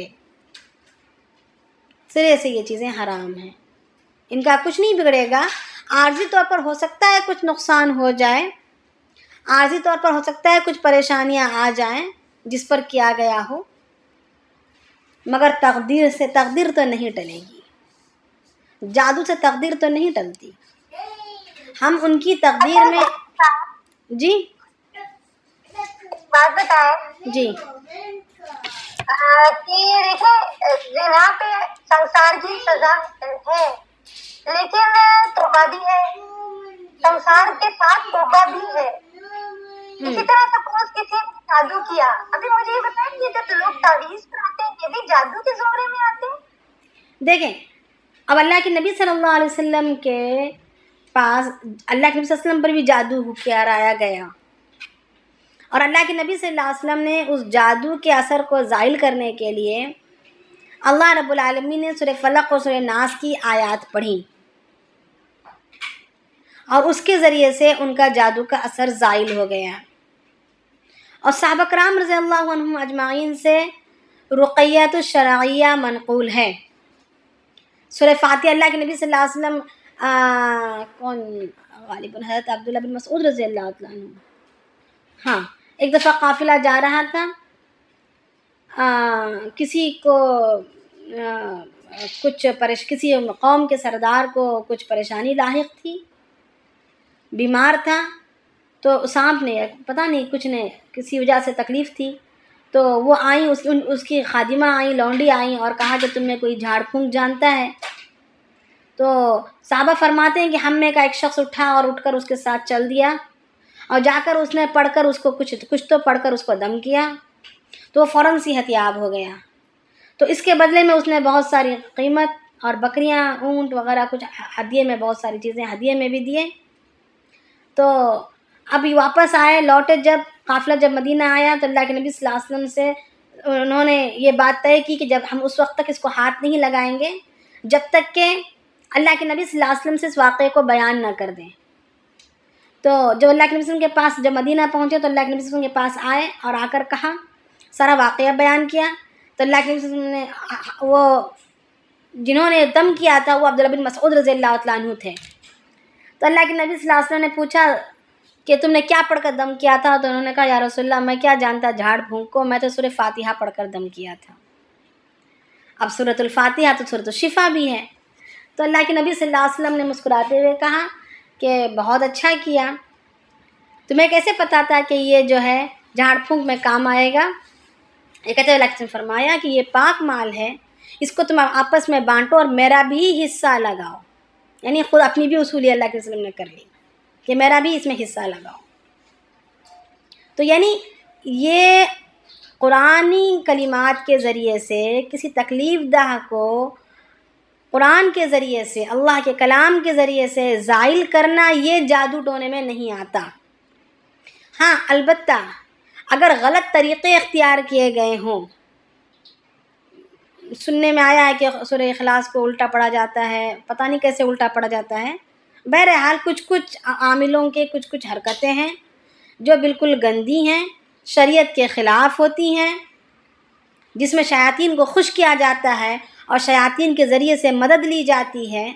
سرے سے یہ چیزیں حرام ہیں، ان کا کچھ نہیں بگڑے گا. عارضی طور پر ہو سکتا ہے کچھ نقصان ہو جائے، عارضی طور پر ہو سکتا ہے کچھ پریشانیاں آ جائیں جس پر کیا گیا ہو، مگر تقدیر تو نہیں ٹلے گی. جادو سے تقدیر تو نہیں ٹلتی. ہم ان کی تقدیر میں جی بات بتائیں جی کہ دیکھیں زنا پہ سنسار کی سزا ہے، لیکن توبہ بھی ہے، سنسار کے ساتھ توبہ بھی ہے. اسی طرح سپوز کسی نے جادو کیا، ابھی مجھے یہ بتائیں یہ جو لوگ تعویذ کراتے ہیں یہ بھی جادو کے زمرے میں آتے ہیں؟ دیکھیں، اب اللہ کے نبی صلی اللہ علیہ وسلم کے پاس، اللہ کے نبی صلی اللہ علیہ وسلم پر بھی جادو کرایا گیا، اور اللہ کے نبی صلی اللہ علیہ وسلم نے اس جادو کے اثر کو زائل کرنے کے لیے اللہ رب العالمین نے سورہ فلق اور سورہ ناس کی آیات پڑھی، اور اس کے ذریعے سے ان کا جادو کا اثر زائل ہو گیا. اور صحابہ کرام رضی اللہ عنہم اجمعین سے رقیۃ الشرعیہ منقول ہے. سورہ فاتحہ اللہ کے نبی صلی اللہ علیہ وسلم غالباً حضرت عبداللہ بن مسعود رضی اللہ عنہ، ہاں، ایک دفعہ قافلہ جا رہا تھا، کسی کو کسی قوم کے سردار کو کچھ پریشانی لاحق تھی، بیمار تھا، تو سانپ نے پتہ نہیں کچھ نے کسی وجہ سے تکلیف تھی، تو وہ آئیں، اس کی خادمہ آئیں، لونڈی آئیں اور کہا کہ تمہیں کوئی جھاڑ پھونک جانتا ہے؟ تو صحابہ فرماتے ہیں کہ ہم میں کا ایک شخص اٹھا اور اٹھ کر اس کے ساتھ چل دیا، اور جا کر اس نے پڑھ کر اس کو کچھ تو پڑھ کر اس کو دم کیا، تو وہ فوراً صحت یاب ہو گیا۔ تو اس کے بدلے میں اس نے بہت ساری قیمت اور بکریاں، اونٹ وغیرہ کچھ ہدیے میں، بہت ساری چیزیں ہدیے میں بھی دیے۔ تو ابھی واپس آئے، لوٹے جب قافلہ جب مدینہ آیا تو اللہ کے نبی صلی اللہ علیہ وسلم سے انہوں نے یہ بات طے کی کہ جب ہم اس وقت تک اس کو ہاتھ نہیں لگائیں گے جب تک کہ اللہ کے نبی صلی اللہ علیہ وسلم سے اس واقعے کو بیان نہ کر دیں۔ تو جب اللہ کے نبی صلی اللہ علیہ وسلم کے پاس جب مدینہ پہنچے تو اللہ کے نبی صلی اللہ علیہ وسلم کے پاس آئے اور آ کر کہا، سارا واقعہ بیان کیا۔ تو اللہ کے نبی صلی اللہ علیہ وسلم نے وہ جنہوں نے دم کیا تھا وہ عبداللہ بن مسعود رضی اللہ تعالیٰ عنہ تھے۔ تو اللہ کے نبی صلی اللہ علیہ وسلم نے پوچھا کہ تم نے کیا پڑھ کر دم کیا تھا؟ تو انہوں نے کہا، یا رسول اللہ میں کیا جانتا جھاڑ پھونک کو، میں تو سورہ فاتحہ پڑھ کر دم کیا تھا۔ اب سورۃ الفاتحہ تو سورۃ الشفا بھی ہے۔ تو اللہ کے نبی صلی اللہ علیہ وسلم نے مسکراتے ہوئے کہا کہ بہت اچھا کیا، تمہیں کیسے پتا تھا کہ یہ جو ہے جھاڑ پھونک میں کام آئے گا؟ یہ کہتے ہوئے اللہ نے فرمایا کہ یہ پاک مال ہے، اس کو تم آپس میں بانٹو اور میرا بھی حصہ لگاؤ۔ یعنی خود اپنی بھی اصولی اللہ کے وسلم نے کر لی کہ میرا بھی اس میں حصہ لگاؤ۔ تو یعنی یہ قرآنی کلمات کے ذریعے سے کسی تکلیف دہ کو قرآن کے ذریعے سے، اللہ کے کلام کے ذریعے سے زائل کرنا، یہ جادو ٹونے میں نہیں آتا۔ ہاں البتہ اگر غلط طریقے اختیار کیے گئے ہوں، سننے میں آیا ہے کہ سورہ اخلاص کو الٹا پڑھا جاتا ہے، پتہ نہیں کیسے الٹا پڑھا جاتا ہے۔ بہرحال کچھ عاملوں کے کچھ حرکتیں ہیں جو بالکل گندی ہیں، شریعت کے خلاف ہوتی ہیں، جس میں شیاطین کو خوش کیا جاتا ہے اور شیاطین کے ذریعے سے مدد لی جاتی ہے،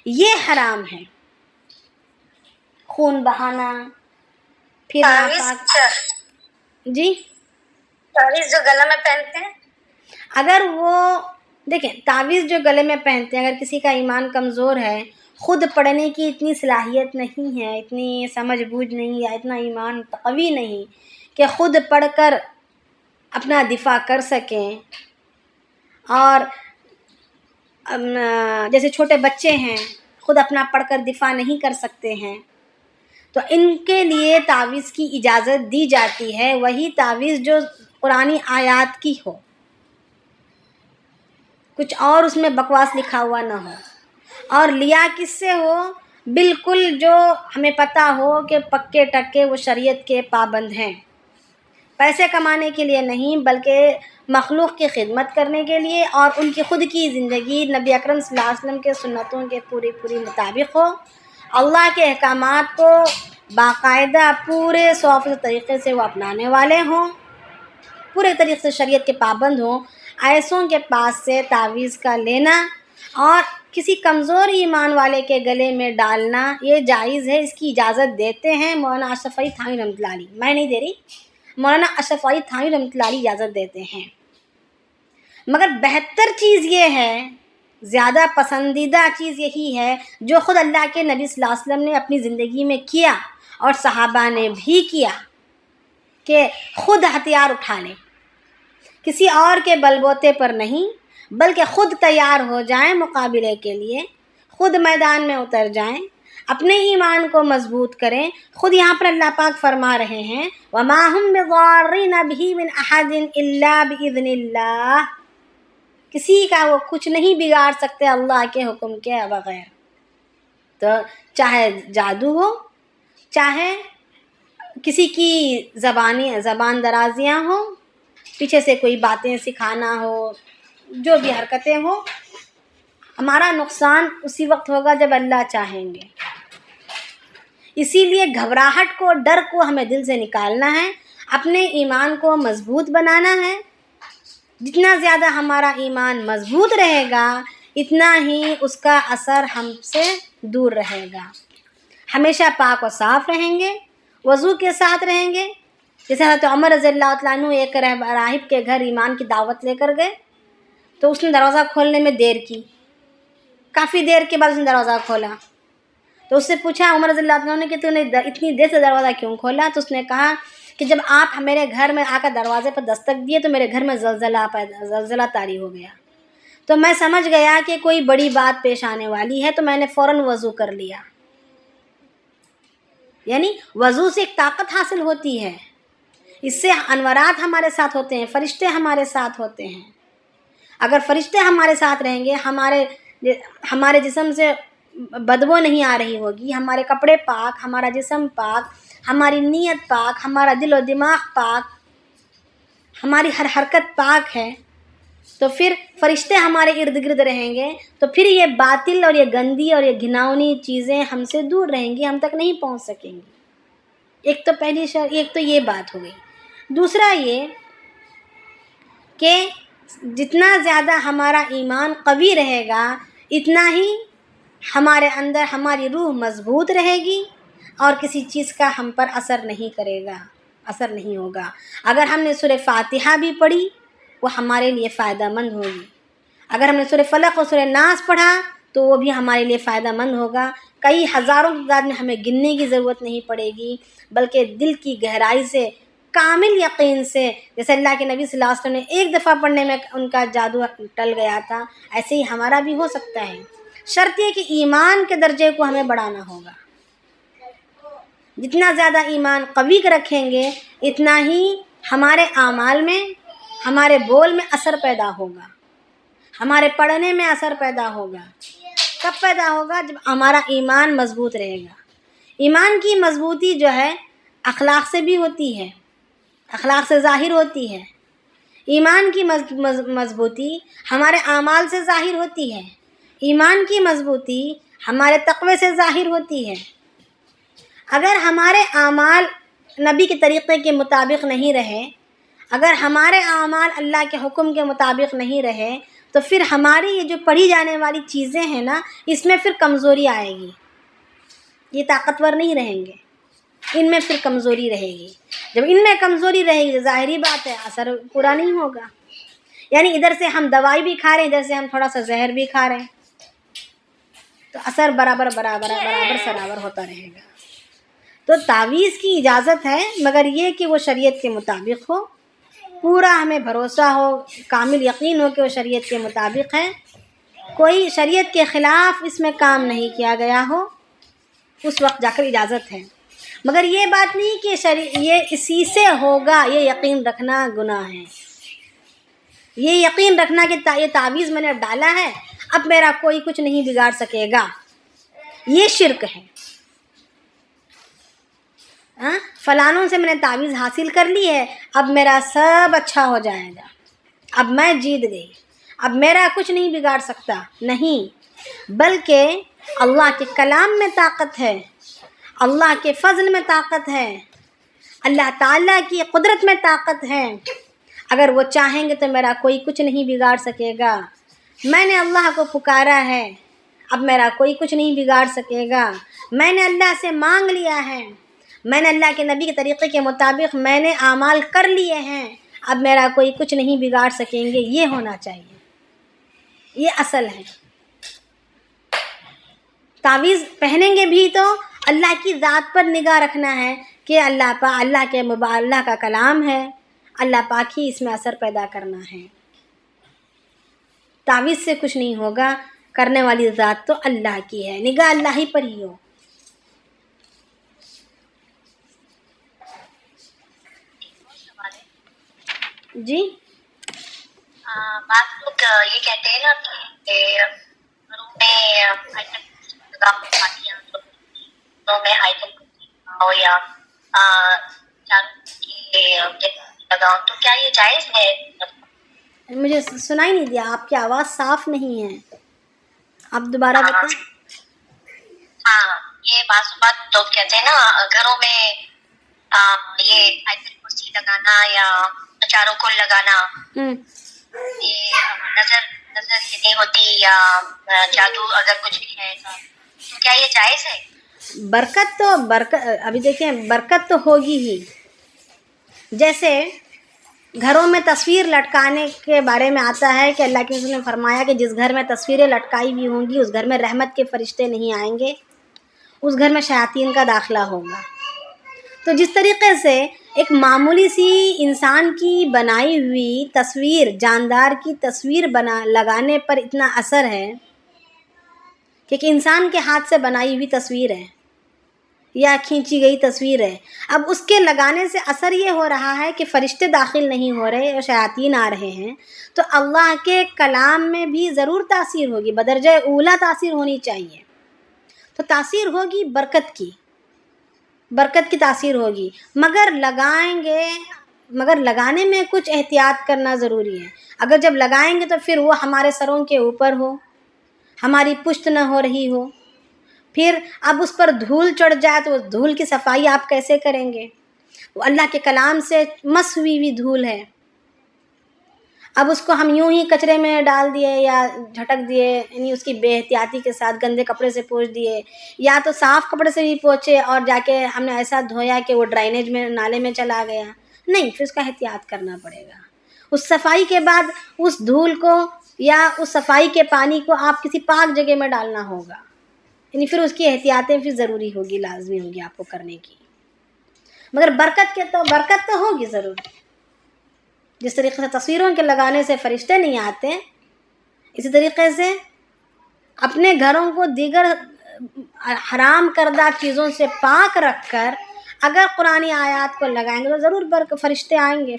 یہ حرام ہے۔ خون بہانا، پھر جی تعویذ جو گلا میں پہنتے ہیں، اگر وہ دیکھیں تعویذ جو گلے میں پہنتے ہیں، اگر کسی کا ایمان کمزور ہے، خود پڑھنے کی اتنی صلاحیت نہیں ہے، اتنی سمجھ بوجھ نہیں، یا اتنا ایمان قوی نہیں کہ خود پڑھ کر اپنا دفاع کر سکیں، اور جیسے چھوٹے بچے ہیں خود اپنا پڑھ کر دفاع نہیں کر سکتے ہیں، تو ان کے لیے تعویذ کی اجازت دی جاتی ہے، وہی تعویذ جو قرآنی آیات کی ہو، کچھ اور اس میں بکواس لکھا ہوا نہ ہو، اور لیا کس سے ہو؟ بالکل جو ہمیں پتہ ہو کہ پکے ٹکے وہ شریعت کے پابند ہیں، پیسے کمانے کے لیے نہیں بلکہ مخلوق کی خدمت کرنے کے لیے، اور ان کی خود کی زندگی نبی اکرم صلی اللہ علیہ وسلم کے سنتوں کے پوری مطابق ہو، اللہ کے احکامات کو باقاعدہ پورے 100% طریقے سے وہ اپنانے والے ہوں، پورے طریقے سے شریعت کے پابند ہوں۔ ایسوں کے پاس سے تعویذ کا لینا اور کسی کمزور ایمان والے کے گلے میں ڈالنا یہ جائز ہے، اس کی اجازت دیتے ہیں مولانا اشرف علی تھانوی رحمۃ اللہ علیہ، میں نہیں دے رہی، مولانا اشرف علی تھانوی رحمۃ اللہ علیہ اجازت دیتے ہیں۔ مگر بہتر چیز یہ ہے، زیادہ پسندیدہ چیز یہی ہے جو خود اللہ کے نبی صلی اللہ علیہ وسلم نے اپنی زندگی میں کیا اور صحابہ نے بھی کیا، کہ خود ہتھیار اٹھا لیں، کسی اور کے بل بوتے پر نہیں بلکہ خود تیار ہو جائیں مقابلے کے لیے، خود میدان میں اتر جائیں، اپنے ایمان کو مضبوط کریں۔ خود یہاں پر اللہ پاک فرما رہے ہیں وَمَا هُم بِضَارِّينَ بِهِ مِنْ أَحَدٍ إِلَّا بِإِذْنِ اللَّهِ، کسی کا وہ کچھ نہیں بگاڑ سکتے اللہ کے حکم کے بغیر۔ تو چاہے جادو ہو، چاہے کسی کی زبان درازیاں ہوں، پیچھے سے کوئی باتیں سکھانا ہو، جو بھی حرکتیں ہوں، ہمارا نقصان اسی وقت ہوگا جب اللہ چاہیں گے۔ اسی لیے گھبراہٹ کو، ڈر کو ہمیں دل سے نکالنا ہے، اپنے ایمان کو مضبوط بنانا ہے۔ جتنا زیادہ ہمارا ایمان مضبوط رہے گا اتنا ہی اس کا اثر ہم سے دور رہے گا، ہمیشہ پاک و صاف رہیں گے، وضو کے ساتھ رہیں گے۔ جیسے حضرت عمر رضی اللہ تعالیٰ عنہ ایک راہب کے گھر ایمان کی دعوت لے کر گئے، تو اس نے دروازہ کھولنے میں دیر کی، کافی دیر کے بعد اس نے دروازہ کھولا، تو اس سے پوچھا عمر رضی اللہ عنہ نے کہ تو نے اتنی دیر سے دروازہ کیوں کھولا؟ تو اس نے کہا کہ جب آپ میرے گھر میں آ کر دروازے پر دستک دیے تو میرے گھر میں زلزلہ طاری ہو گیا، تو میں سمجھ گیا کہ کوئی بڑی بات پیش آنے والی ہے، تو میں نے فوراً وضو کر لیا۔ یعنی وضو سے ایک طاقت حاصل ہوتی ہے، اس سے انوارات ہمارے ساتھ ہوتے ہیں، فرشتے ہمارے ساتھ ہوتے ہیں. اگر فرشتے ہمارے ساتھ رہیں گے، ہمارے جسم سے بدبو نہیں آ رہی ہوگی، ہمارے کپڑے پاک، ہمارا جسم پاک، ہماری نیت پاک، ہمارا دل و دماغ پاک، ہماری ہر حرکت پاک ہے، تو پھر فرشتے ہمارے ارد گرد رہیں گے، تو پھر یہ باطل اور یہ گندی اور یہ گھناؤنی چیزیں ہم سے دور رہیں گی، ہم تک نہیں پہنچ سکیں گی. ایک تو یہ بات ہو گئی. دوسرا یہ کہ جتنا زیادہ ہمارا ایمان قوی رہے گا، اتنا ہی ہمارے اندر ہماری روح مضبوط رہے گی اور کسی چیز کا ہم پر اثر نہیں ہوگا. اگر ہم نے سورہ فاتحہ بھی پڑھی وہ ہمارے لیے فائدہ مند ہوگی. اگر ہم نے سورہ فلق اور سورہ ناس پڑھا تو وہ بھی ہمارے لیے فائدہ مند ہوگا. کئی ہزاروں کی تعداد میں ہمیں گننے کی ضرورت نہیں پڑے گی، بلکہ دل کی گہرائی سے، کامل یقین سے، جیسے اللہ کے نبی صلی اللہ علیہ وسلم نے ایک دفعہ پڑھنے میں ان کا جادو ٹل گیا تھا، ایسے ہی ہمارا بھی ہو سکتا ہے. شرط یہ کہ ایمان کے درجے کو ہمیں بڑھانا ہوگا. جتنا زیادہ ایمان قوی رکھیں گے، اتنا ہی ہمارے اعمال میں، ہمارے بول میں اثر پیدا ہوگا، ہمارے پڑھنے میں اثر پیدا ہوگا. کب پیدا ہوگا؟ جب ہمارا ایمان مضبوط رہے گا. ایمان کی مضبوطی جو ہے اخلاق سے بھی ہوتی ہے، اخلاق سے ظاہر ہوتی ہے. ایمان کی مضبوطی ہمارے اعمال سے ظاہر ہوتی ہے. ایمان کی مضبوطی ہمارے تقوی سے ظاہر ہوتی ہے. اگر ہمارے اعمال نبی کے طریقے کے مطابق نہیں رہے، اگر ہمارے اعمال اللہ کے حکم کے مطابق نہیں رہے، تو پھر ہماری یہ جو پڑھی جانے والی چیزیں ہیں نا، اس میں پھر کمزوری آئے گی. یہ طاقتور نہیں رہیں گے، ان میں پھر کمزوری رہے گی. جب ان میں کمزوری رہے گی تو ظاہری بات ہے اثر پورا نہیں ہوگا. یعنی ادھر سے ہم دوائی بھی کھا رہے ہیں، ادھر سے ہم تھوڑا سا زہر بھی کھا رہے ہیں، تو اثر برابر سرابر ہوتا رہے گا. تو تعویذ کی اجازت ہے، مگر یہ کہ وہ شریعت کے مطابق ہو، پورا ہمیں بھروسہ ہو، کامل یقین ہو کہ وہ شریعت کے مطابق ہے، کوئی شریعت کے خلاف اس میں کام نہیں کیا گیا ہو، اس وقت جا کر اجازت ہے. مگر یہ بات نہیں کہ یہ اسی سے ہوگا، یہ یقین رکھنا گناہ ہے. یہ یقین رکھنا کہ یہ تعویذ میں نے ڈالا ہے، اب میرا کوئی کچھ نہیں بگاڑ سکے گا، یہ شرک ہے. فلانوں سے میں نے تعویذ حاصل کر لی ہے، اب میرا سب اچھا ہو جائے گا، اب میں جیت گئی، اب میرا کچھ نہیں بگاڑ سکتا. نہیں، بلکہ اللہ کے کلام میں طاقت ہے، اللہ کے فضل میں طاقت ہے، اللہ تعالیٰ کی قدرت میں طاقت ہے. اگر وہ چاہیں گے تو میرا کوئی کچھ نہیں بگاڑ سکے گا. میں نے اللہ کو پکارا ہے، اب میرا کوئی کچھ نہیں بگاڑ سکے گا. میں نے اللہ سے مانگ لیا ہے، میں نے اللہ کے نبی کے طریقے کے مطابق میں نے اعمال کر لیے ہیں، اب میرا کوئی کچھ نہیں بگاڑ سکیں گے. یہ ہونا چاہیے، یہ اصل ہے. تعویذ پہنیں گے بھی تو اللہ کی ذات پر نگاہ رکھنا ہے کہ اللہ کا کلام ہے، اللہ پاک ہی اس میں اثر پیدا کرنا ہے. تعویذ سے کچھ نہیں ہوگا، کرنے والی ذات تو اللہ کی ہے، نگاہ اللہ ہی پر ہی ہو. جی، بعض لوگ یہ کہتے ہیں نا کہ گھروں میں آیتل کرسی لگاؤ یا لگاؤ، تو کیا یہ جائز ہے؟ مجھے سنائی نہیں دیا، آپ کی آواز صاف نہیں ہے، آپ دوبارہ بتائیں. ہاں، یہ بعض اوقات لوگ کہتے ہیں نا گھروں میں یہ آیتل کرسی لگانا یا چاروں کو لگانا، یہ نظر یہ نہیں ہوتی یا جادو اگر کچھ بھی ہے تو کیا یہ جائز ہے؟ برکت ابھی دیکھیں، برکت تو ہوگی ہی. جیسے گھروں میں تصویر لٹکانے کے بارے میں آتا ہے کہ اللہ کے رسول نے فرمایا کہ جس گھر میں تصویریں لٹکائی ہوئی ہوں گی اس گھر میں رحمت کے فرشتے نہیں آئیں گے، اس گھر میں شیاطین کا داخلہ ہوگا. تو جس طریقے سے ایک معمولی سی انسان کی بنائی ہوئی تصویر، جاندار کی تصویر لگانے پر اتنا اثر ہے کہ انسان کے ہاتھ سے بنائی ہوئی تصویر ہے، یا کھینچی گئی تصویر ہے. اب اس کے لگانے سے اثر یہ ہو رہا ہے کہ فرشتے داخل نہیں ہو رہے اور شیاطین آ رہے ہیں، تو اللہ کے کلام میں بھی ضرور تاثیر ہوگی، بدرجہ اولا تاثیر ہونی چاہیے. تو تاثیر ہوگی برکت کی تاثیر ہوگی، مگر لگانے میں کچھ احتیاط کرنا ضروری ہے. اگر جب لگائیں گے تو پھر وہ ہمارے سروں کے اوپر ہو، ہماری پشت نہ ہو رہی ہو، پھر اب اس پر دھول چڑھ جائے تو اس دھول کی صفائی آپ کیسے کریں گے؟ وہ اللہ کے کلام سے مس ہوئی دھول ہے. اب اس کو ہم یوں ہی کچرے میں ڈال دیے یا جھٹک دیے، یعنی اس کی بے احتیاطی کے ساتھ گندے کپڑے سے پوچھ دیے، یا تو صاف کپڑے سے بھی پوچھے اور جا کے ہم نے ایسا دھویا کہ وہ ڈرینیج میں نالے میں چلا گیا. نہیں، پھر اس کا احتیاط کرنا پڑے گا. اس صفائی کے بعد اس دھول کو یا اس صفائی کے پانی کو آپ کسی پاک جگہ میں ڈالنا ہوگا، یعنی پھر اس کی احتیاطیں پھر ضروری ہوگی، لازمی ہوگی آپ کو کرنے کی. مگر برکت تو ہوگی ضرور. جس طریقے سے تصویروں کے لگانے سے فرشتے نہیں آتے، اسی طریقے سے اپنے گھروں کو دیگر حرام کردہ چیزوں سے پاک رکھ کر اگر قرآنی آیات کو لگائیں گے تو ضرور فرشتے آئیں گے.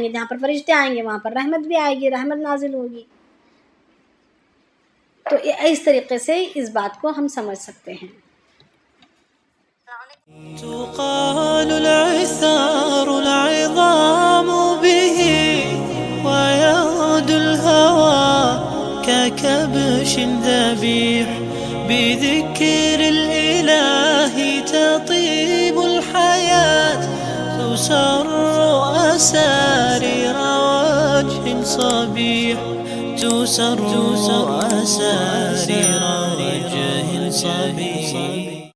جہاں پر فرشتے آئیں گے وہاں پر رحمت بھی آئے گی، رحمت نازل ہوگی. تو اس طریقے سے اس بات کو ہم سمجھ سکتے ہیں. تقال العثار العظام به ويغدو الهوى ككبش ذبيح بذكر الإله تطيب الحياة تسر أسارير وجه صبيح تسر أسارير وجه صبيح.